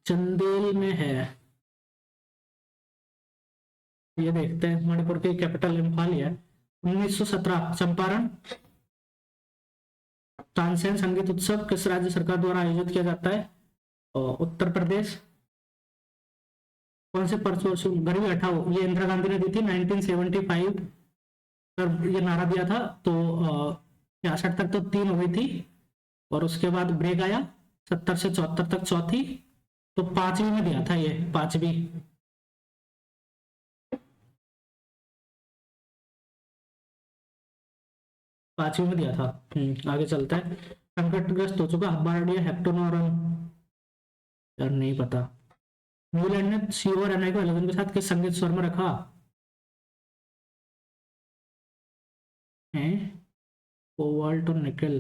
चंदेल में है, ये देखते हैं, मणिपुर की कैपिटल इम्फाल ही है। 1917 चंपारण। तानसेन संगीत उत्सव किस राज्य सरकार द्वारा आयोजित किया जाता है? उत्तर प्रदेश। कौन से परसों गरीबी हटाओ, ये इंदिरा गांधी ने दी थी 1975 पर ये नारा दिया था, तो 66 तक तो 3 हो गई थी और उसके बाद ब्रेक आया, 70 से 74 तक चौथी, तो 5वीं में दिया था ये, 5वीं। में दिया था। आगे चलता है। संकटग्रस्त हो चुका हब्बाराडिया हेक्टोनोरम, यार नहीं पता। न्यूजीलैंड ने CO और NI को हेलोजन के साथ किस संगीत स्वर में रखा है? कोबाल्ट और निकल,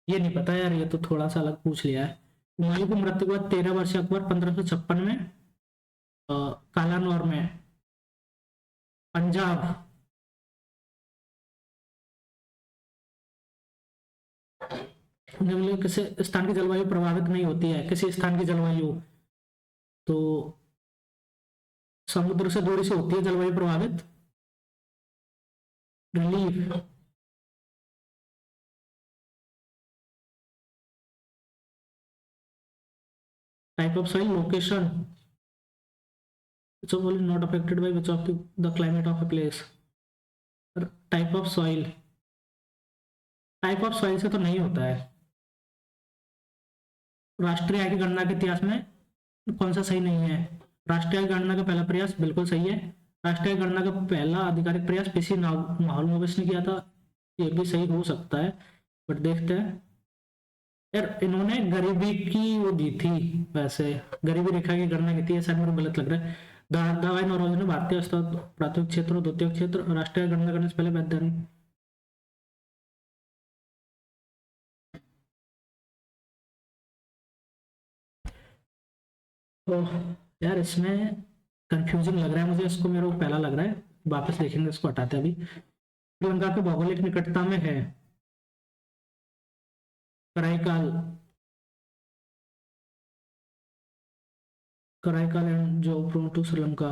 ये नहीं पता यार, ये तो थोड़ा सा अलग पूछ लिया है। हुमायूं की मृत्यु के बाद 13 वर्षीय अकबर 1556 में कालानौर में, पंजाब। किसी स्थान की जलवायु प्रभावित नहीं होती है, किसी स्थान की जलवायु तो समुद्र से दूरी से होती है जलवायु प्रभावित। Relief. Type of soil, location, which of all is not affected by which of the climate of a place? Type of soil, type of soil से तो नहीं होता है। राष्ट्रीय आय की गणना के इतिहास में कौन सा सही नहीं है? राष्ट्रीय गणना का पहला प्रयास बिल्कुल सही है। राष्ट्रीय गणना का पहला आधिकारिक प्रयास पीसी महालनोबिस ने किया था, ये भी सही हो सकता है, बट देखते हैं। यार इन्होंने गरीबी की वो दी थी, वैसे गरीबी रेखा की गणना की थी, ऐसा मेरे गलत लग रहा है। दावाई नौरोज ने भारतीय प्राथमिक क्षेत्र और द्वितीय क्षेत्र राष्ट्रीय गणना करने से पहले वैधानिक तो यार इसमें कंफ्यूजन लग रहा है मुझे, इसको मेरे को पहला लग रहा है, वापस देखेंगे, इसको हटाते हैं अभी। श्रीलंका के भौगोलिक निकटता में है कराईकाल, कराईकाल एंड जो टू श्रीलंका।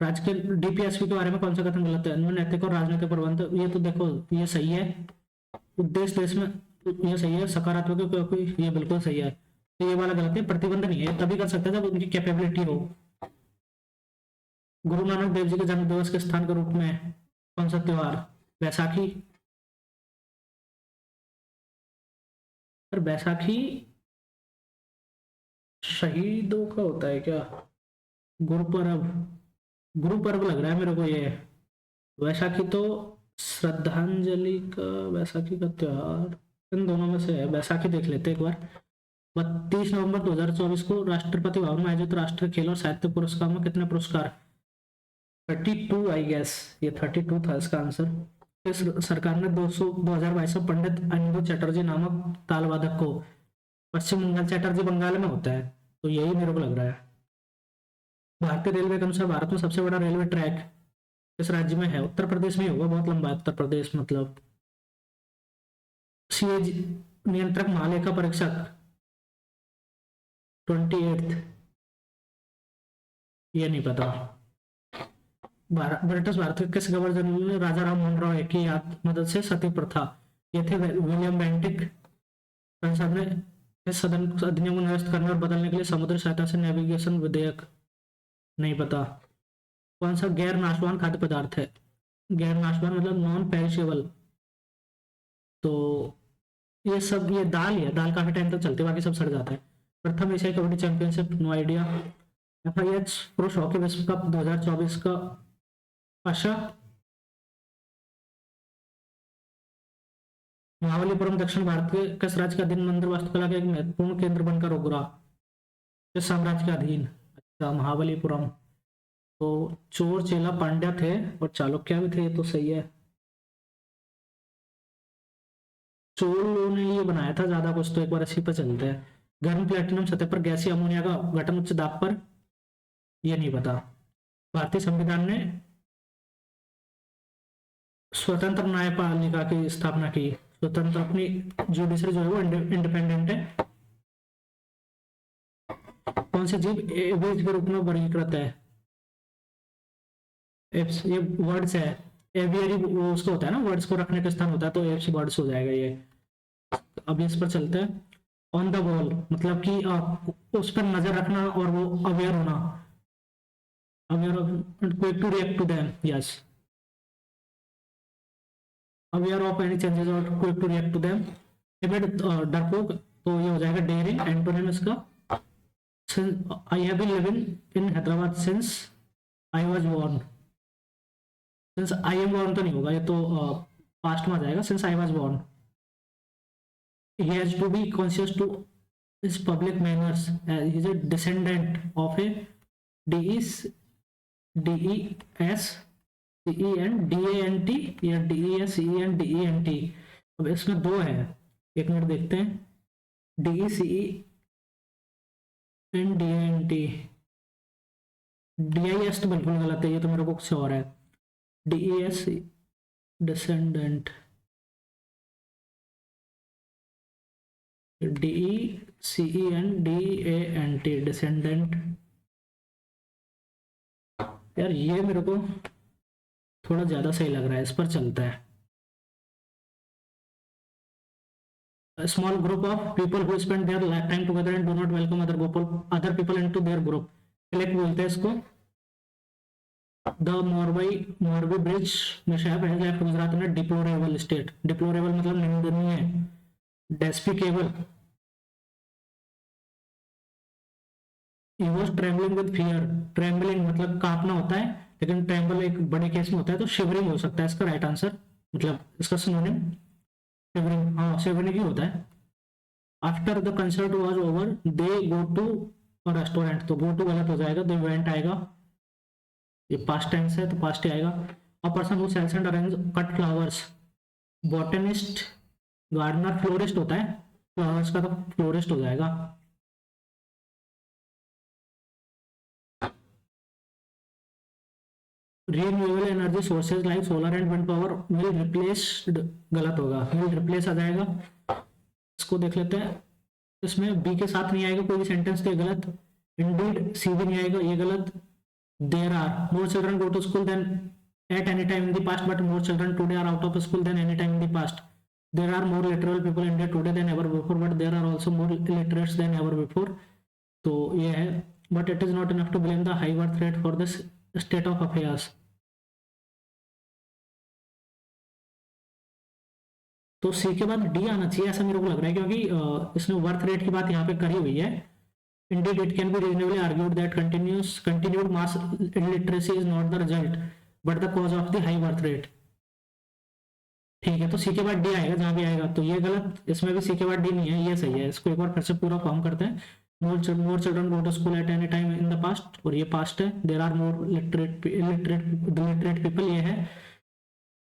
राज्य के DPSP के बारे में कौन सा कथन गलत है? नैतिक और राजनीतिक प्रबंध, ये तो देखो ये सही है। उद्देश्य देश में, ये सही है। सकारात्मक क्योंकि ये बिल्कुल सही है, तो ये वाला गलत है। प्रतिबंध नहीं है, तभी कर सकते हैं जब उनकी कैपेबिलिटी हो। गुरु नानक देव जी के जन्म दिवस के स्थान के रूप में कौन सा त्योहार? बैसाखी। पर बैसाखी शहीदों का होता है क्या? गुरुपर्व, गुरुपर्व लग रहा है मेरे को ये। वैशाखी तो श्रद्धांजलि का, वैसाखी का त्योहार, इन दोनों में से है। वैसाखी देख लेते एक बार। 32 नवंबर 2024 को राष्ट्रपति भवन में आयोजित राष्ट्रीय खेल और साहित्य पुरस्कार में कितने पुरस्कार? 32 आई गेस, ये 32 था इसका आंसर। इस सरकार ने 2022 में पंडित अनिरुद्ध चटर्जी नामक ताल वादक को, पश्चिम बंगाल, चटर्जी बंगाल में होता है, तो यही मेरे को लग रहा है। भारतीय रेलवे के अनुसार भारत में सबसे बड़ा रेलवे ट्रैक किस राज्य में है? उत्तर प्रदेश में होगा, बहुत लंबा है उत्तर प्रदेश। मतलब CAG नियंत्रक महालेखा परीक्षक 28th, ये नहीं पता। ब्रिटिश भारत के किस गवर्नर जनरल ने राजा राम मोहन रॉय की मदद से सती प्रथा, ये थे विलियम बेंटिक। संसद ने इस सदन अधिनियम को निरस्त करने और बदलने के लिए समुद्री सहायता से नेविगेशन विधेयक, नहीं पता। कौन सा गैर नाशवान खाद्य पदार्थ है? गैर नाशवान मतलब नॉन पेरिशेबल, तो ये सब, ये दाल है, दाल काफी टाइम तक चलती है, बाकी सब सड़ जाता है। प्रथम एशियाई kabaddi championship, no idea. FIH पुरुष हॉकी विश्व कप 2024 का आशा, महाबलीपुरम दक्षिण भारत के किस राज्य का अधीन मंदिर वास्तुकला का एक महत्वपूर्ण केंद्र बनकर उभरा? किस साम्राज्य के अधीन? अच्छा, महाबलीपुरम। तो चोर चेला पांड्या थे और चालुक्य भी थे, ये तो सही है। चोलों ने ये बनाया था ज्यादा कुछ, तो एक बार इसी पर चलते हैं। गर्म प्लेटिनम सतह पर गैसीय अमोनिया का गठन उच्च दाब पर, ये नहीं पता। भारतीय संविधान ने स्वतंत्र न्यायपालिका की स्थापना की, स्वतंत्र, अपनी जुडिशरी जो है वो इंडिपेंडेंट है। कौन सी जीव एवरेज के रूप में वर्गीकृत है? एप्स, ये वर्ड्स है। एवियरी वो उसको होता है ना, वर्ड्स को रखने का स्थान होता है, तो एप्स वर्ड्स हो जाएगा ये। अब इस पर चलते हैं। ऑन द बॉल मतलब कि उस पर नजर रखना और वो अवेयर होना, aware of, quick to react to them, yes, aware of any changes और quick to react to them. डरपोक, तो ये हो जाएगा डेयरिंग। एंटोनिम इसका, I have been living in Hyderabad since I was born. Since I am born तो नहीं होगा, ये तो पास्ट में आ जाएगा। Since I was born, he has to be conscious to his public manners. He is a descendant of a DES CENDANT या DESCENDENT। अब इसमें दो है, एक मिनट देखते हैं। DECENDANT, DIS तो बिल्कुल गलत है, ये तो मेरे को कुछ और है। DES descendant, DECENDANT descendant. यार ये मेरे को थोड़ा ज्यादा सही लग रहा है, इस पर चलता है। Small group of people who spend their life time together and do not welcome other people into their group, collect बोलते हैं इसको। The Morbi bridge mishap has left Gujarat in a deplorable state. Deplorable मतलब निंदनीय, despicable. He was trembling with fear, trembling मतलब कांपना होता है, लेकिन ट्रेम्बल एक बड़े केस में होता है, तो शिवरिंग हो सकता है इसका राइट आंसर, मतलब इसका सिनोनिम शिवरिंग, हाँ शिवरिंग ही होता है। After the concert was over they go to restaurant, तो गो टू गलत हो जाएगा, दे वेंट आएगा, ये पास्ट टेंस है तो पास्ट ही आएगा। A person who sells and arrange cut flowers, botanist, gardener, florist होता है, फ्लावर्स का तो फ्लोरिस्ट हो जाएगा। Renewable energy sources like solar and wind power will replaced, गलत होगा, विल रिप्लेस आ जाएगा। इसको देख लेते हैं, इसमें बी के साथ नहीं आएगा कोई भी सेंटेंस, तो ये गलत। इंडीड, सी भी नहीं आएगा, ये गलत। There are more children go to school than at any time in the past, but more children today are out of school than any time in the past. There are more literal people in India today than ever before, but there are also more illiterates than ever before, तो ये है। But it is not enough to blame the high birth rate for this state of affairs. तो सी के बाद डी आना चाहिए ऐसा मेरे को लग रहा है, क्योंकि इसने बर्थ रेट की बात यहाँ पे करी हुई है। Indeed, it can be reasonably argued that continued mass illiteracy is not the result, but the cause of the high birth rate. ठीक है, तो सी के बाद डी आएगा जहां भी आएगा, तो ये गलत, इसमें भी सी के बाद डी नहीं है, ये सही है। इसको एक बार फिर से पूरा फॉर्म करते हैं। More children go to school at any time in the past, और ये पास्ट है। There are more literate people, ये है।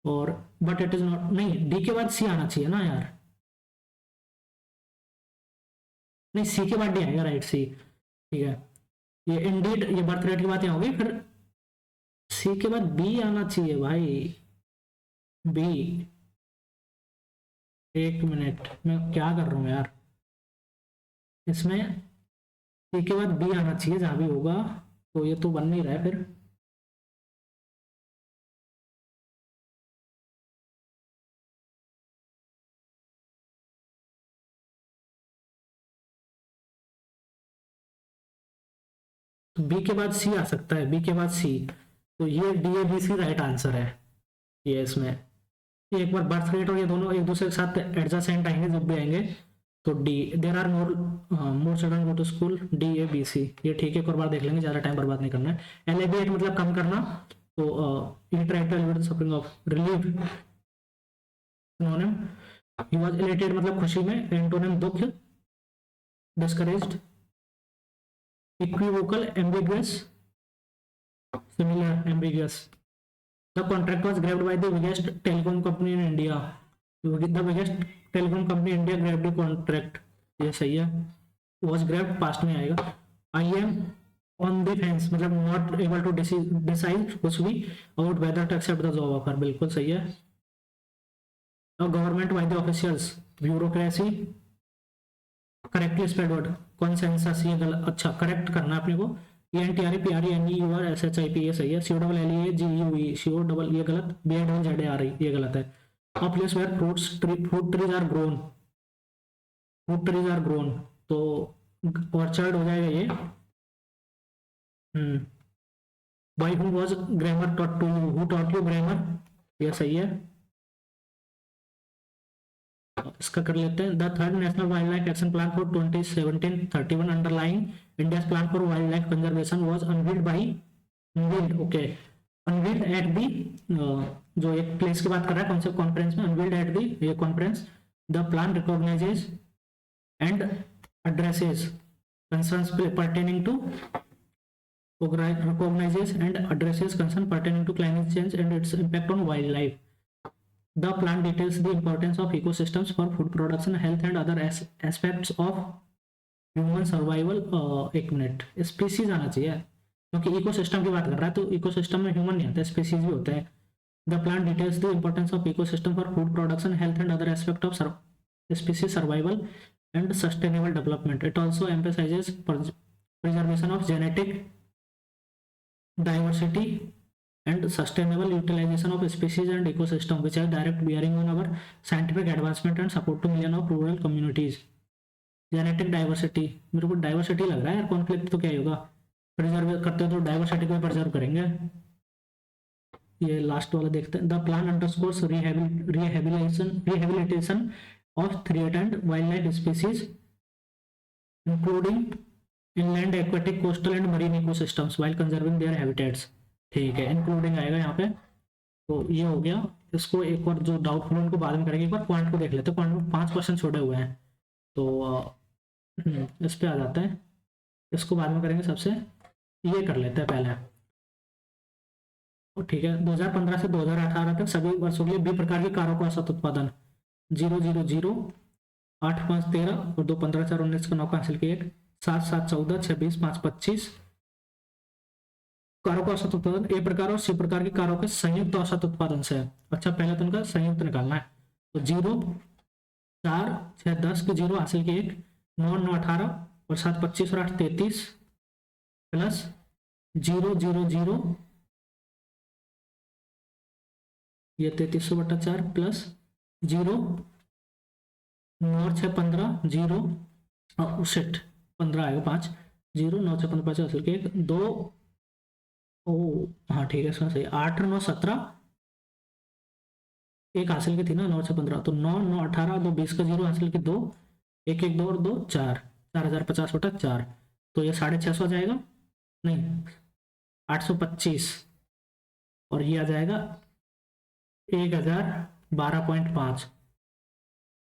और बट इट इज नॉट, नहीं डी के बाद सी आना चाहिए ना यार, नहीं सी के बाद डी आएगा, राइट सी, ठीक है। ये इंडीड, ये बर्थ रेट की बातें होगी, फिर सी के बाद बी आना चाहिए भाई, बी। एक मिनट, मैं क्या कर रहा हूँ यार, इसमें सी के बाद बी आना चाहिए जहां भी होगा, तो ये तो बन नहीं रहा है फिर। तो बी के बाद सी आ सकता है, बी के बाद सी, तो ये D A B C right answer है। ये इसमें एक बार बर्थ रेट और ये दोनों एक दूसरे के साथ एडजेसेंट आएंगे, जब भी आएंगे, तो D. There are more children go to school, D A B C, ये ठीक है, एक और बार देख लेंगे, ज्यादा टाइम बर्बाद नहीं करना है। एलिविएट मतलब कम करना, तो he tried to alleviate the suffering of, relieve synonym. He was elated मतलब खुशी में, एंटोनिम दुख, discouraged. Equivocal, ambiguous, similar, ambiguous. The contract was grabbed by the biggest telecom company in India. The biggest telecom company in India grabbed the contract. ये सही है। Was grabbed past में आएगा। I am on the fence मतलब not able to decide कुछ भी about whether to accept the job offer, बिल्कुल सही है। A government by the officials, bureaucracy, correctly spelled word, consensus ये गलत, अच्छा करेक्ट करना अपने को। ENTREPRENEURSHIP ये सही है। COLLEGUE CO ये गलत। BAZARE ये गलत है। A place where fruit trees are grown, fruit trees are grown, तो ऑर्चर्ड हो जाएगा ये। By who was grammar taught to you, who taught you grammar, ये सही है। इसका कर लेते हैं। The third national wildlife action plan for 2017-31 underlining India's plan for wildlife conservation was unveiled by, unveiled okay, unveiled at the, जो एक प्लेस की बात कर रहा है कॉन्सेप्ट कॉन्फ्रेंस में, अनवील्ड एट दी ये conference. The plan recognises and addresses concerns pertaining to, recognizes and addresses concern pertaining to climate change and its impact on wildlife. The plan details the importance of ecosystems for food production, health and other aspects of human survival। एक मिनट, स्पीसीज आना चाहिए क्योंकि इकोसिस्टम की बात कर रहा है, तो इकोसिस्टम में ह्यूमन नहीं आता, स्पीसीज भी होता है। The plan details the importance of ecosystem for food production, health and other aspect of species survival and sustainable development. It also emphasizes preservation of genetic diversity and sustainable utilization of species and ecosystem, which have direct bearing on our scientific advancement and support to millions of rural communities. Genetic diversity, मेरे को डाइवर्सिटी लग रहा है यार, कॉन्फ्लिक्ट तो क्या ही होगा, प्रिजर्व करते हो तो डाइवर्सिटी को प्रिजर्व करेंगे। ये लास्ट वाला देखते हैं। The plan underscores rehabilitation of threatened wildlife species including inland, aquatic, coastal and marine ecosystems while conserving their habitats। ठीक है, इंक्लूडिंग आएगा यहाँ पे, तो ये हो गया। इसको एक और जो डाउटफुल उनको बाद में करेंगे, एक बार पॉइंट को देख लेते हैं। पॉइंट में 5 क्वेश्चन छोड़े हुए हैं, तो इस पे आ जाते हैं, इसको बाद में करेंगे। सबसे ये कर लेते हैं पहले, ठीक है। 2015 से 2018 तक सभी वर्षों के लिए बी प्रकार की कारों का औसत उत्पादन 000 8 5 13 और 2 15 4 19 का 9 कैंसिल किया, 7 7 14 6 20 5 25 कारों का औसत उत्पादन ए प्रकार और सी प्रकार की कारों के संयुक्त औसत उत्पादन से है। अच्छा, पहले तो उनका संयुक्त निकालना है, तो 0 4 6 10 के 0 हासिल किए, 9 9 18 और 7 25 और 8 33 प्लस 0 0 0 ये 33/4 प्लस 0 9 6 15 0 सेट 15 आएगा 5 0 9 6 15 5 हासिल के 2 ओ हाँ ठीक है, इसमें सही 8 9 17 एक हासिल की थी ना 9 6 15, तो 9 9 18 2 20 का 0 हासिल की 2 1 1 2 और 2 4 4050/4, तो ये 650 आ जाएगा, नहीं 825 और ये आ जाएगा 1012.5।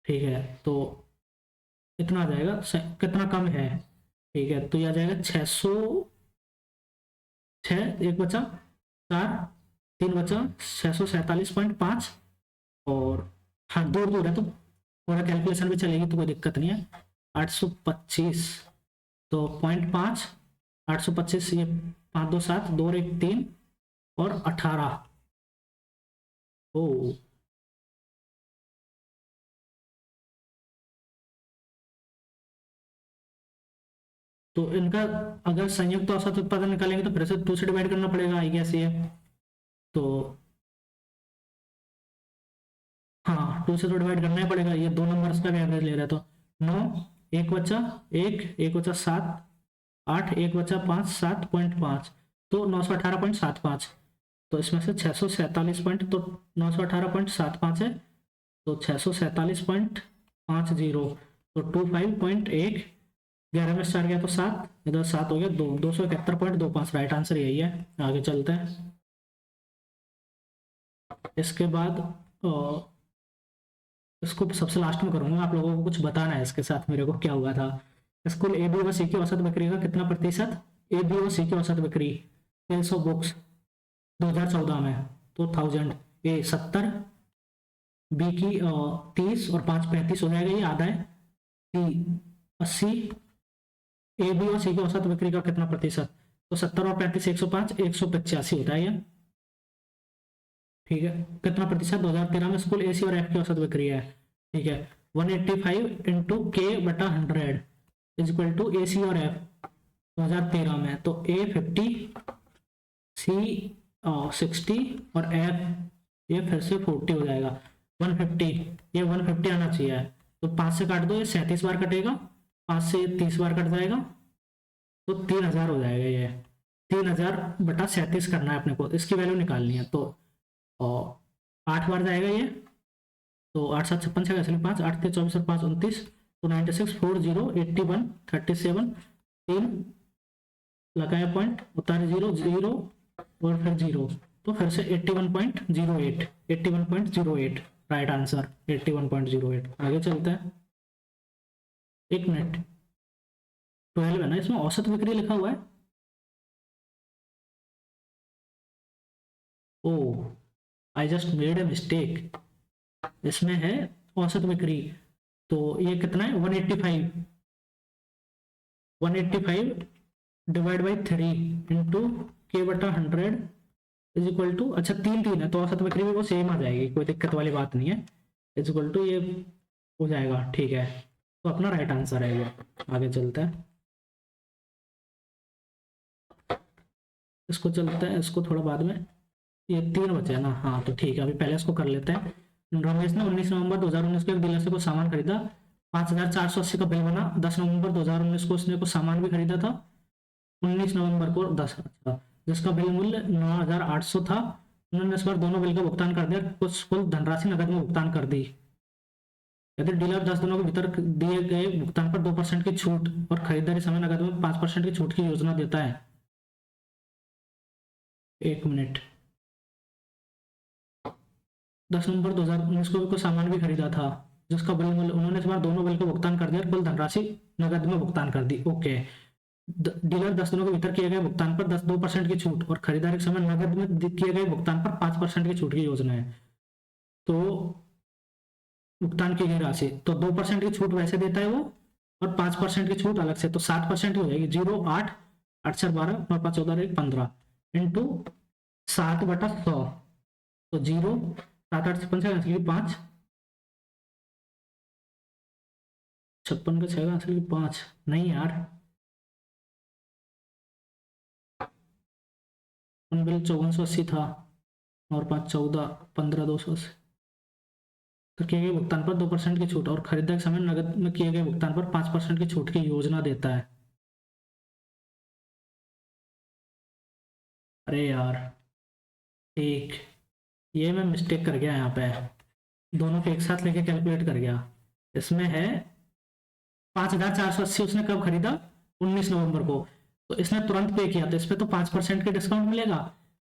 ठीक है, तो इतना आ जाएगा, कितना कम है, ठीक है, तो ये आ जाएगा 606, 1 बचा 4 3 बचा 647.5 और हाँ दूर दूर है तो थोड़ा कैलकुलेशन भी चलेगी तो कोई दिक्कत नहीं है। 825 तो 0.5 825 ये 5 2 7 2 1 3 और 18 ओ तो इनका अगर संयुक्त औसत उत्पादन निकालेंगे तो फिर से 2 से डिवाइड करना पड़ेगा, आई गेस ये, तो हाँ 2 से तो डिवाइड करना ही पड़ेगा। ये 2 नंबर्स का भी एवरेज ले रहा है, तो 9 1 बचा 1 बचा 7 8 1 बचा 5 7.5 तो 918.75, तो इसमें से 647 पॉइंट तो 918.75 है, तो 647.50 तो 25.1 11 में 4 गया तो 7 इधर 7 हो गया 2 271.25 राइट आंसर यही है। आगे चलते हैं, इसके बाद इसको सबसे लास्ट में करूंगा, आप लोगों को कुछ बताना है इसके साथ मेरे को क्या हुआ था। स्कूल ए बी व सी की औसत बिक्री का कितना प्रतिशत, ए बी व सी की औसत बिक्री 300 बुक्स 2014 में, तो 1000 ए 70 बी की 30 और 5 35 हो जाएगा, ये आधा है, सी 80 ए बी और सी की औसत बिक्री का कितना प्रतिशत, तो 70 और 35 105 185 होता है ये, ठीक है। कितना प्रतिशत 2013 में स्कूल ए सी और एफ की औसत बिक्री है, ठीक है 185 इंटू के बटा 100 इज इक्वल टू ए सी और एफ 2013 में, तो ए 50, सी 60 और एफ ये फिर से 40 हो जाएगा 150, ये 150 आना चाहिए। तो 5 से काट दो, ये 37 बार कटेगा, 5 से 30 बार कट जाएगा, तो 3000 हो जाएगा। ये 3000/37 करना है अपने को, इसकी वैल्यू निकालनी है। तो 8 बार जाएगा ये, तो 8 7 56 छः इसलिए 5, 8 3 24 और 5 29, तो 96 40 81 37 3 लगाया पॉइंट, उतारे 0 0 और फिर 0, तो फिर से 81.08 81.08 राइट आंसर 81.08। आगे चलते हैं, 1 मिनट। 12 है ना, इसमें औसत बिक्री लिखा हुआ है। Oh I just made a mistake, इसमें है औसत बिक्री, तो ये कितना है 185 divide by 3 into k/100 is equal to, अच्छा 3 है तो औसत बिक्री भी वो सेम आ जाएगी, कोई दिक्कत वाली बात नहीं है। इज इक्वल टू ये हो जाएगा, ठीक है, तो अपना राइट आंसर है ये। आगे चलते हैं, इसको चलते हैं, इसको थोड़ा बाद में, ये 3 बचे हैं ना, हाँ तो ठीक है, अभी पहले इसको कर लेते हैं। रमेश ने 19 नवंबर 2019 को एक डीलर से को सामान खरीदा, 5480 का बिल बना। 10 नवंबर 2019 को उसने को सामान भी खरीदा था, 19 नवंबर को 10, अच्छा, जिसका बिल मूल्य 9800 था। उन्होंने इस बार दोनों बिल का भुगतान कर दिया, कुछ कुल धनराशि नकद में भुगतान कर दी। यदि डीलर 10 दिनों के भीतर दिए गए भुगतान पर 2% की छूट और खरीदारी समय नकद में 5% की छूट की योजना देता है। 1 मिनट, 10 नवंबर 2019 को सामान भी खरीदा था, जिसका बिल मूल्य, उन्होंने इस बार दोनों बिल का भुगतान कर दिया, कुल धनराशि नकद में भुगतान कर दी। ओके, डीलर 10 दिनों के भीतर किए गए भुगतान पर 2% की छूट और खरीदारी के समय नकद में किए गए भुगतान पर 5% की छूट की योजना है। तो भुगतान की गई राशि, तो 2% की छूट वैसे देता है वो, और 5% की छूट अलग से, तो 7% हो जाएगी। 0 8 8 4 12 9 5 14 1 15 इंटू 7/100, तो 0 7 8 55 की 5 56 का 6 असल की 5 नहीं यार, बिल 5480 था और 5 14 15 280, तो किए गए भुगतान पर 2% की छूट और खरीदारी के समय नगद में किए गए भुगतान पर 5% की छूट की योजना देता है। अरे यार ठीक, ये मैं मिस्टेक कर गया, यहाँ पे दोनों के एक साथ लेके कैलकुलेट कर गया। इसमें है 5480 उसने कब खरीदा, 19 नवंबर को, तो इसने तुरंत पे किया, तो इस पर तो 5% के डिस्काउंट मिलेगा,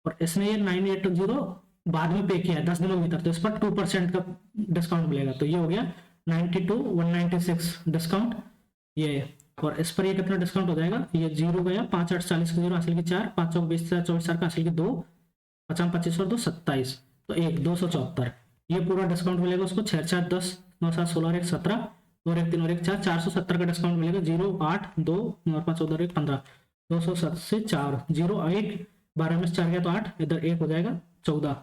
और इसने ये 980 बाद में पे किया है 10 दिनों के भीतर, तो इस पर 2% का डिस्काउंट मिलेगा, तो ये हो गया 92 196 डिस्काउंट ये, और इस पर ये कितना डिस्काउंट हो जाएगा, ये 0 गया, 5 8 40 का 0 हासिल की 4 5 चौक 20 24 का हासिल की 2 50 25 और 2 27, तो 1 274, ये पूरा डिस्काउंट मिलेगा उसको। 6 4 10 9 7 16 और 1 17 और 1 3 और 1 4 470 का डिस्काउंट मिलेगा। 0 8 2 9 5 14 1 15 207 से 4 0 1 12 में 4 गया तो 8, इधर 1 हो जाएगा 14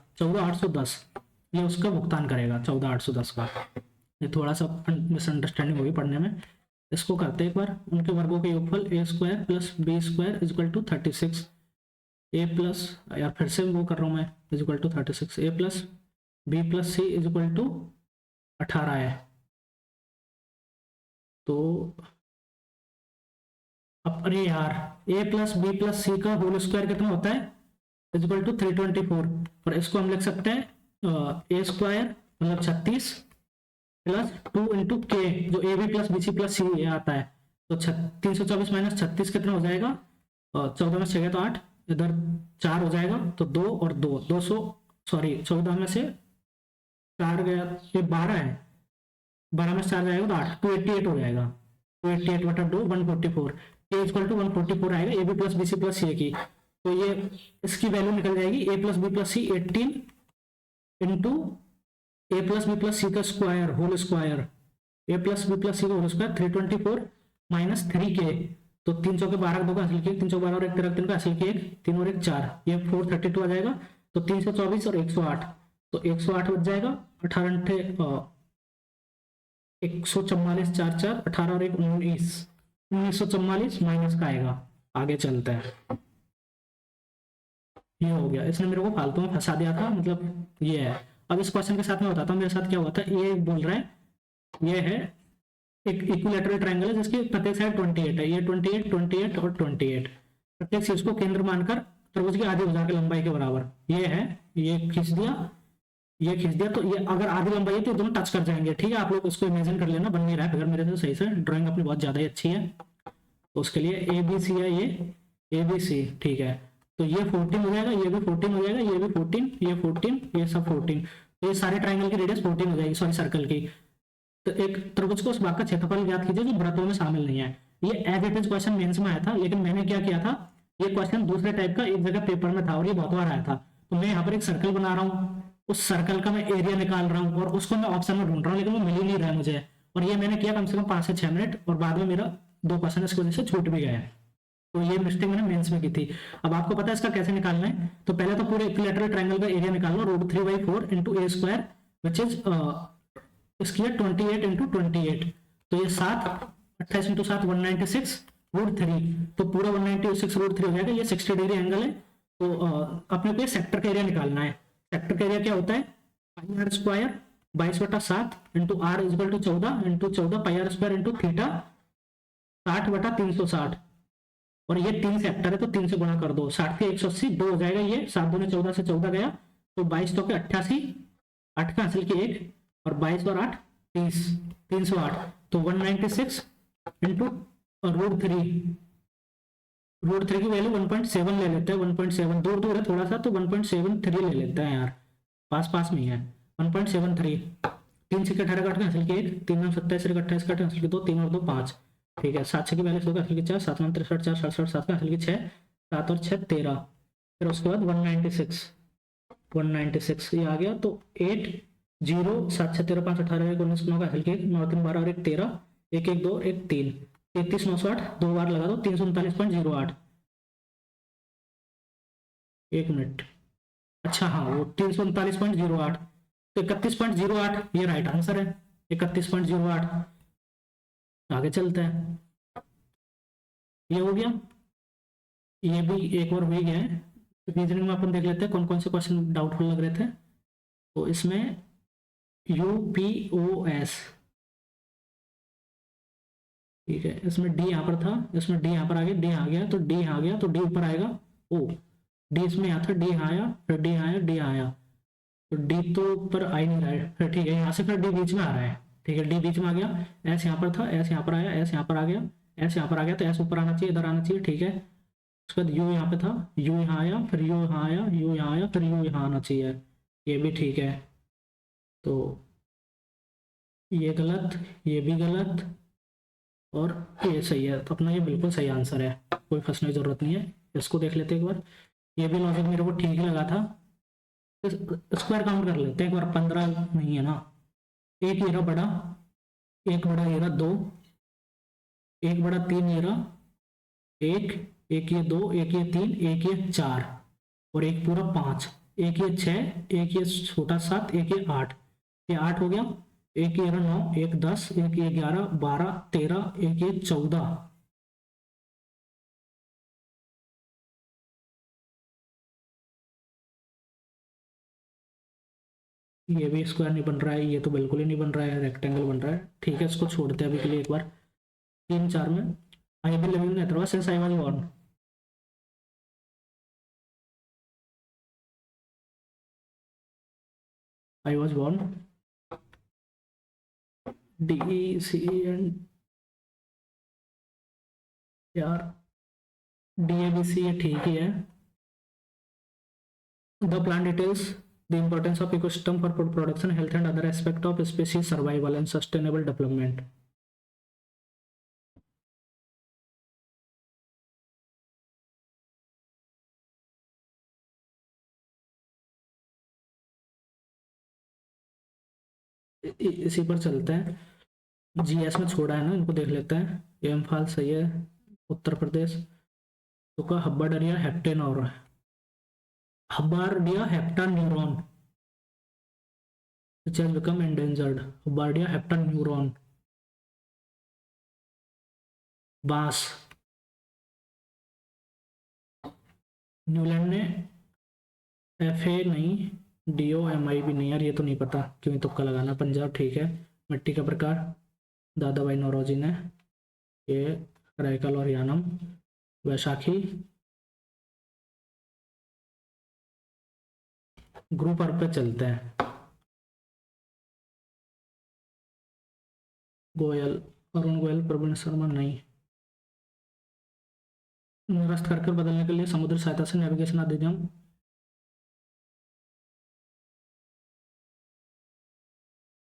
810, ये उसका भुगतान करेगा 14 810 का। ये थोड़ा सा मिसअंडरस्टैंडिंग होगी पढ़ने में, इसको करते एक बार। उनके वर्गों के योगफल a² + b² = 36, a प्लस, यार फिर से वो कर रहा हूँ मैं, = 36, a + b + c = 18 है। तो अब अरे यार a + b + c का होल स्क्वायर कितना होता है, = 324, और इसको हम लिख सकते हैं a² मतलब 36 प्लस 2 इंटू के, जो a b plus b c plus c a है, तो 324 माइनस 36 कितना हो जाएगा, 14 में 6 तो 8, इधर 4 हो जाएगा, तो 2 और 2 200, सॉरी 14 में से 4 गया, ये 12 है, 12 में 4 जाएगा तो 8, 288 हो जाएगा, 288/2 144, ए इक्वल टू 144 आएगा a b plus b c plus c a, तो ये इसकी वैल्यू निकल जाएगी a + b + c 18 into a + b + c का square whole square, a + b + c का होल स्क्वायर 324 माइनस 3k, तो 3 चौके 12 2 का हासिल किया, 3 चौके 12 और 1 13 3 का हासिल किया, 3 और 1 4, ये 432 आ जाएगा, तो 324 और 108, तो 108 बच जाएगा, 18 144 4 4 18 और 1 19, 1944 माइनस का आएगा। आगे चलते हैं। ये हो गया, इसने मेरे को फालतू में फंसा दिया था, मतलब ये है। अब इस क्वेश्चन के साथ में बताता हूँ मेरे साथ क्या हुआ था। ये बोल रहा है, ये है एक इक्विलेटरल ट्रायंगल है जिसकी प्रत्येक साइड 28 है। ये 28, 28 और 28, प्रत्येक चीज को केंद्र मानकर त्रिभुज की आधी भुजा की लंबाई के बराबर। ये है, ये खींच दिया, ये खींच दिया, तो ये अगर आधी लंबाई है तो दोनों टच कर जाएंगे। ठीक है, आप लोग उसको इमेजिन कर लेना, बन नहीं रहा है अगर मेरे से सही से, ड्राइंग अपनी बहुत ज्यादा ही अच्छी है। तो उसके लिए ए बी सी है, ये ए बी सी, ठीक है। तो ये 14 हो जाएगा, ये भी 14 हो जाएगा, ये भी 14, ये 14, ये सब 14। तो ये सारे ट्राइंगल की रेडियस 14 हो जाएगी, सॉरी सर्कल की। तो एक त्रिभुज को उस भाग का क्षेत्रफल ज्ञात कीजिए जो वृत्तों में शामिल नहीं है। ये as it is question mains में आया था, लेकिन मैंने क्या किया था, ये क्वेश्चन दूसरे टाइप का एक जगह पेपर में था और ये बहुत बार आया था। तो मैं यहाँ पर एक सर्कल बना रहा हूँ, उस सर्कल का मैं एरिया निकाल रहा हूँ और उसको मैं ऑप्शन में ढूंढ रहा हूँ, लेकिन वो मिल ही नहीं रहा है मुझे। और ये मैंने किया कम से कम 5 से 6 मिनट, और बाद में मेरा 2 क्वेश्चन इसकी वजह से छूट भी गए। तो ये मिस्टेक मैंने मेंस में की थी। अब आपको पता है इसका कैसे निकालना है। तो पहले तो पूरे इक्विलेटरल ट्रायंगल का एरिया निकाल लो, √3/4 into a square, which is इसकी है 28 इंटू 28। तो ये 7, 28 इंटू 7 196 √3। तो पूरा 196 √3 हो जाएगा। ये 60 डिग्री एंगल है। तो अपने को सेक्टर का एरिया निकालना है। सेक्टर का एरिया क्या होता है, pi are square 22/7 into r equal to 14 into 14 pi are square into theta 60/360। और ये 3 सेक्टर है तो 3 से गुणा कर दो, 60 के 180 2 हो जाएगा। ये 7 दूनी 14 से 14 गया, तो 22 तो के 88, 8 का हासिल की 1, और 22 और 8 30, 308। तो 196 इंटू √3, √3 की वैल्यू 1.7 ले लेते हैं। 1.7 दूर दूर है थोड़ा सा, तो 1.73 ले लेते हैं यार, पास पास में ही है। 1.73, 3 से 18 काट के हासिल की 1, 3 9 27 से 28 काट के हासिल की 2, 3 और 2 5, ठीक है। 7 6 की वैल्यू हासिल की 4, 7 9 63 4 67 7 का हासिल की 6, 7 और 6 13। फिर उसके बाद 196, 196 ये आ गया। तो 8 0 7 6 13 5 18 1 19 9 का हासिल की 9 3 12 और 1 13, 1 1 2 1 3, 33 908, 2 बार लगा दो, 339.08। एक मिनट, अच्छा हाँ वो 339.08, तो 31.08 ये राइट आंसर है, 31.08। आगे चलते हैं, ये हो गया। ये भी एक और हो गया है। रीजनिंग में अपन देख लेते हैं कौन कौन से क्वेश्चन डाउटफुल लग रहे थे। तो इसमें UPOS, ठीक है, इसमें डी यहाँ पर था, इसमें डी यहाँ पर आ गया, डी आ गया, तो डी आ गया, तो डी ऊपर आएगा। ओ डी इसमें यहाँ था, डी आया, फिर डी आया, डी आया, तो डी तो ऊपर आ ही नहीं रहा है। फिर ठीक है, यहाँ से फिर डी बीच में आ रहा है, ठीक है, डी बीच में आ गया। एस यहाँ पर था, एस यहाँ पर आया, एस यहाँ पर आ गया, एस यहाँ पर आ गया, तो एस ऊपर आना चाहिए, इधर आना चाहिए, ठीक है। उसके बाद यू यहाँ पे था, यू यहाँ आया, फिर यू यहाँ आया, यू यहाँ आया, फिर यू यहाँ आना चाहिए, ये भी ठीक है। तो ये गलत, ये भी गलत, और ये सही है। तो अपना ये बिल्कुल सही आंसर है, कोई फंसने की जरूरत नहीं है। इसको देख लेते हैं एक बार, ये भी लॉजिक मेरे को ठीक ही लगा था। स्क्वायर काउंट कर लेते हैं एक बार, 15 नहीं है ना, एक ये रहा बड़ा, एक बड़ा ये रहा 2, एक बड़ा 3 ये रहा, एक, एक ये 2, एक ये 3, एक ये 4, और एक पूरा 5, एक ये 6, एक ये छोटा 7, एक ये 8, ये 8 हो गया। एक ये 9, एक 10, एक ये 11 12 13, एक ये 14। ये भी स्क्वायर नहीं बन रहा है, ये तो बिल्कुल ही नहीं बन रहा है, रेक्टेंगल बन रहा है। ठीक है, इसको छोड़ते हैं अभी के लिए एक बार। 3 4 में I be living network since I was born. I was born, DECN, यार DABC ये ठीक ही है। The plan details the importance of ecosystem for food production health and other aspect of species survival and sustainable development. इसी पर चलते हैं। GS में छोड़ा है ना, इनको देख लेते हैं। एम्फाल सही है, उत्तर प्रदेश। तो का हब्बार्डिया हेप्टेन और Hubbardia hepta neuron which has become endangered. Hubbardia hepta neuron, बांस, न्यूलैंड ने FA नहीं, DOMI भी नहीं यार, ये तो नहीं पता, क्यों तुक्का लगाना। पंजाब ठीक है। मिट्टी का प्रकार, दादा भाई नौरोजी ने, ये रायकल और यानम। वैशाखी, ग्रुप अर्ब पे चलते हैं। गोयल, अरुण गोयल, प्रवीण शर्मा नहीं। निरस्त करके बदलने के लिए समुद्र सहायता से नेविगेशन अधिनियम,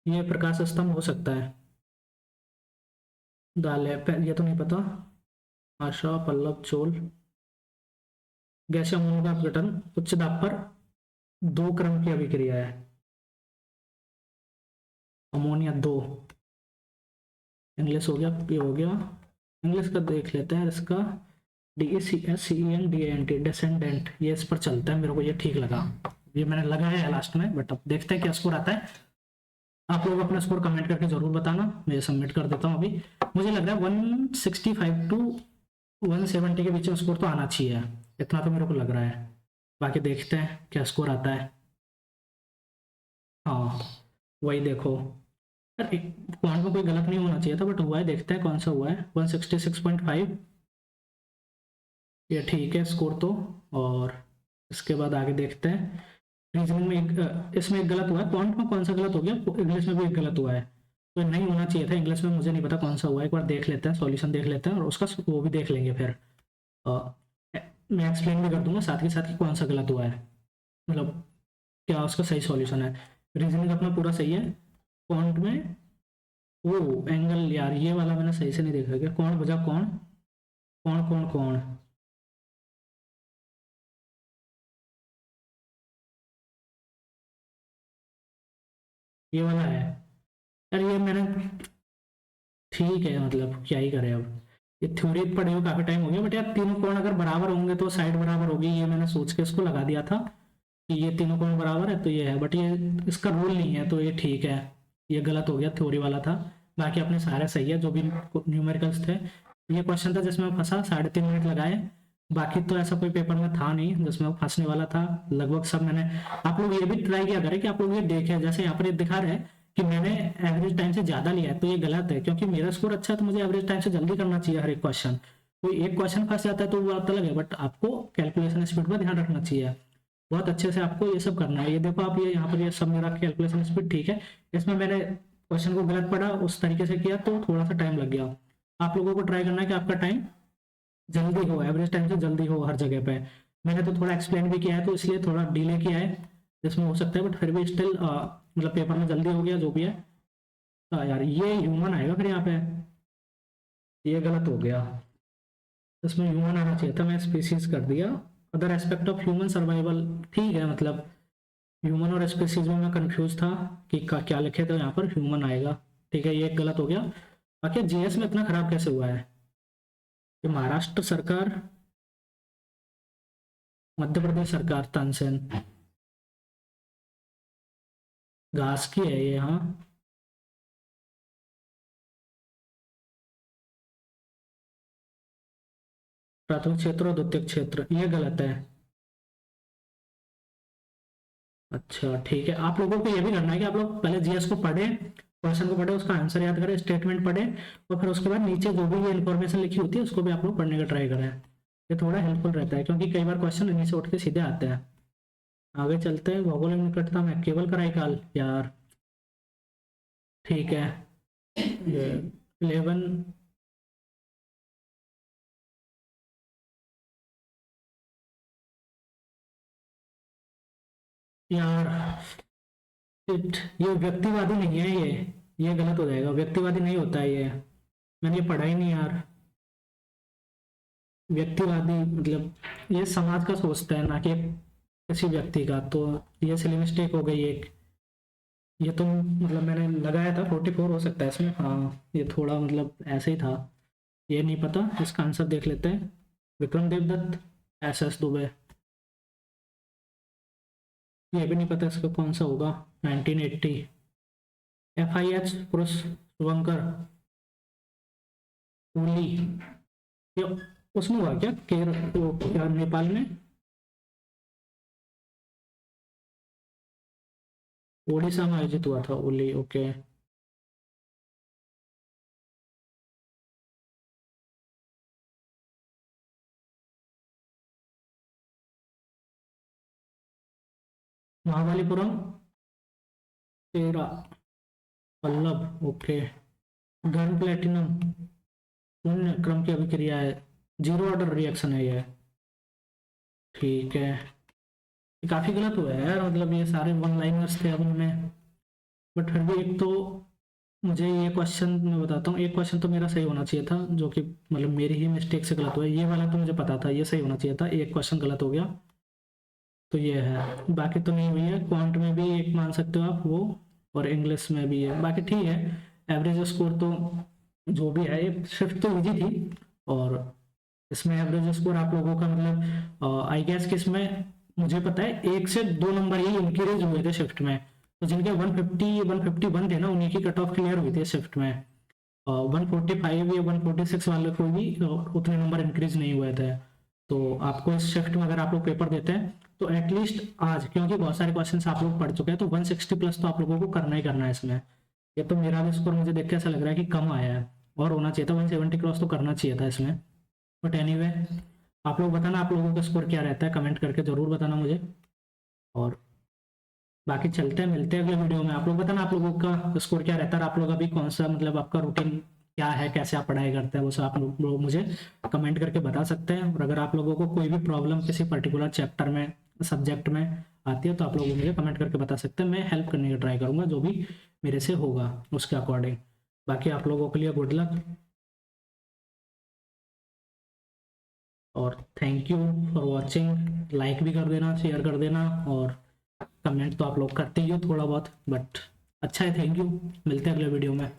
ये प्रकाश स्तंभ हो सकता है। दाले, ये तो नहीं पता। आशा, पल्लव, चोल। गैसीय अमोनिया का अपघटन, उच्च दाब पर दो क्रम की अभिक्रिया है। अमोनिया 2, इंग्लिश हो गया, ये हो गया। इंग्लिश का देख लेते हैं इसका, DECSCENDANT, डिसेंडेंट, ये इस पर चलता है, मेरे को ये ठीक लगा। ये मैंने लगाया है लास्ट में, बट अब देखते हैं क्या स्कोर आता है। आप लोग अपना स्कोर कमेंट करके जरूर बताना, मैं सबमिट कर देता हूँ अभी। मुझे लग रहा है 165 to 170 के बीच में स्कोर तो आना चाहिए, इतना तो मेरे को लग रहा है। बाकी देखते हैं क्या स्कोर आता है। हाँ वही देखो, अरे पॉइंट में कोई गलत नहीं होना चाहिए था, बट हुआ है, देखते हैं कौन सा हुआ है। 166.5, ये ठीक है स्कोर तो। और इसके बाद आगे देखते हैं। रीजनिंग में इसमें एक गलत हुआ है, पॉइंट में कौन सा गलत हो गया, इंग्लिश में भी एक गलत हुआ है, तो नहीं होना चाहिए था इंग्लिश में, मुझे नहीं पता कौन सा हुआ है। एक बार देख लेते हैं, सॉल्यूशन देख लेते हैं, और उसका वो भी देख लेंगे फिर। मैं एक्सप्लेन भी कर दूंगा साथ के साथ कि कौन सा गलत हुआ है, मतलब क्या उसका सही सॉल्यूशन है। रीजनिंग अपना पूरा सही है। पॉइंट में वो एंगल, यार ये वाला मैंने सही से नहीं देखा, क्या कौन बजा कौन, कौन कौन कौन, ये वाला है यार, ये मैंने, ठीक है मतलब क्या ही करें अब। ये थ्योरी पढ़े हुए काफी टाइम हो गया, बट यार तीनों कोण अगर बराबर होंगे तो साइड बराबर होगी, ये मैंने सोच के इसको लगा दिया था कि ये तीनों कोण बराबर है तो ये है, बट ये इसका रूल नहीं है, तो ये ठीक है। ये गलत हो गया, थ्योरी वाला था। बाकी अपने सारे सही है, जो भी न्यूमेरिकल्स थे। ये क्वेश्चन था जिसमें मैं फंसा, 3.5 मिनट लगाए। बाकी तो ऐसा कोई पेपर में था नहीं जिसमें वो फंसने वाला था, लगभग सब मैंने। आप लोग ये भी ट्राई किया करें कि आप लोग ये देखें, जैसे यहाँ पर ये दिखा रहे हैं कि मैंने एवरेज टाइम से ज्यादा लिया है, तो ये गलत है, क्योंकि मेरा स्कोर अच्छा है तो मुझे एवरेज टाइम से जल्दी करना चाहिए हर एक क्वेश्चन। कोई एक क्वेश्चन फंस जाता है तो वो बात अलग है, बट आपको कैलकुलेशन स्पीड पर ध्यान रखना चाहिए, बहुत अच्छे से आपको ये सब करना है। ये देखो आप, ये यहाँ पर ये सब मेरा कैलकुलेशन स्पीड ठीक है, इसमें मैंने क्वेश्चन को गलत पढ़ा, उस तरीके से किया तो थोड़ा सा टाइम लग गया। आप लोगों को ट्राई करना है कि आपका टाइम जल्दी हो, एवरेज टाइम से जल्दी हो हर जगह पे। मैंने तो थोड़ा एक्सप्लेन भी किया है, तो इसलिए थोड़ा डिले किया है जिसमें हो सकता है, बट फिर भी स्टिल मतलब पेपर में जल्दी हो गया जो भी है। यार ये ह्यूमन आएगा फिर यहाँ पे, ये गलत हो गया, इसमें ह्यूमन आना चाहिए था, मैं स्पीसीज कर दिया। Other aspect of human survival, ठीक है, मतलब ह्यूमन और स्पीसीज में मैं कंफ्यूज था कि क्या लिखे, तो यहाँ पर ह्यूमन आएगा। ठीक है, ये एक गलत हो गया। बाकी जीएस में इतना खराब कैसे हुआ है, कि महाराष्ट्र सरकार, मध्य प्रदेश सरकार, तानसेन, घास की है ये, हाँ। प्राथमिक क्षेत्र और द्वितीयक क्षेत्र, ये गलत है। अच्छा ठीक है, आप लोगों को ये भी करना है कि आप लोग पहले जीएस को पढ़े, क्वेश्चन को पढ़े, उसका आंसर याद करें, स्टेटमेंट पढ़े, और फिर उसके बाद नीचे जो भी ये इन्फॉर्मेशन लिखी होती है उसको भी आप लोग पढ़ने का ट्राई करें। ये थोड़ा हेल्पफुल रहता है, क्योंकि कई बार क्वेश्चन इन्हीं से उठ के सीधे आते हैं। आगे चलते हैं, भौगोलिक निकटता में केवल कराई काल, यार ठीक है। ये 11, यार ये व्यक्तिवादी नहीं है, ये गलत हो जाएगा, व्यक्तिवादी नहीं होता है ये, मैंने ये पढ़ा ही नहीं यार। व्यक्तिवादी मतलब ये समाज का सोचता है, ना कि किसी व्यक्ति का, तो ये सिली मिस्टेक हो गई एक। ये तो मतलब मैंने लगाया था 44 हो सकता है इसमें, हाँ ये थोड़ा मतलब ऐसे ही था, ये नहीं पता। इसका आंसर देख लेते हैं। विक्रम देवदत्त, SS दुबे, ये भी नहीं पता इसका कौन सा होगा। 1980, FIH पुरुष, शुभंकर, कूली, ये उसमें हुआ क्या, वो क्या नेपाल में, ओडिशा में आयोजित हुआ था ओली, ओके। महाबलीपुरम, तेरा, पल्लव, ओके। घन प्लेटिनम, शून्य क्रम की अभिक्रिया है, जीरो ऑर्डर रिएक्शन है ये, ठीक है। ये काफी गलत हुआ है यार, मतलब ये सारे वन लाइनर्स थे अब उनमें, बट फिर भी एक तो मुझे ये क्वेश्चन मैं बताता हूँ, एक क्वेश्चन तो मेरा सही होना चाहिए था, जो कि मतलब मेरी ही मिस्टेक से गलत हुआ है, ये वाला तो मुझे पता था ये सही होना चाहिए था, एक क्वेश्चन गलत हो गया, तो ये है, बाकी तो नहीं हुई है। क्वांट में भी एक मान सकते हो आप वो, और इंग्लिश में भी है, बाकी ठीक है। एवरेज स्कोर तो जो भी है, ये शिफ्ट तो इजी थी, और इसमें एवरेज स्कोर आप लोगों का मतलब आई गेस कि इसमें मुझे पता है 1 से 2 नंबर ही इंक्रीज हुए थे शिफ्ट में, तो जिनके 150 151 थे ना, उन्हीं की कट ऑफ क्लियर हुई थी शिफ्ट में। 145 या 146 वाले कोई भी उतने नंबर इंक्रीज नहीं हुए थे। तो आपको इस शिफ्ट में अगर आप लोग पेपर देते हैं तो एटलीस्ट आज, क्योंकि बहुत सारे क्वेश्चन आप लोग पढ़ चुके हैं, तो 160 प्लस तो आप लोगों को करना ही करना है इसमें। ये तो मेरा भी स्कोर मुझे देख के ऐसा लग रहा है कि कम आया है, और होना चाहिए था 170 क्रॉस तो करना चाहिए था इसमें। बट एनीवे, आप लोग बताना आप लोगों का स्कोर क्या रहता है, कमेंट करके जरूर बताना मुझे। और बाकी चलते हैं, मिलते हैं अगले वीडियो में। आप लोग बताना आप लोगों का स्कोर क्या रहता है, आप लोग अभी कौन सा मतलब आपका रूटीन क्या है, कैसे आप पढ़ाई करते हैं, वो सब आप लोग मुझे कमेंट करके बता सकते हैं। और अगर आप लोगों को कोई भी प्रॉब्लम किसी पर्टिकुलर चैप्टर में, सब्जेक्ट में आती है, तो आप लोग मुझे कमेंट करके बता सकते हैं, मैं हेल्प करने की ट्राई करूँगा जो भी मेरे से होगा उसके अकॉर्डिंग। बाकी आप लोगों के लिए गुड लक, और thank you for watching. Like भी कर देना, शेयर कर देना, और कमेंट तो आप लोग करते ही हो थोड़ा बहुत, बट अच्छा है, थैंक यू। मिलते हैं अगले वीडियो में।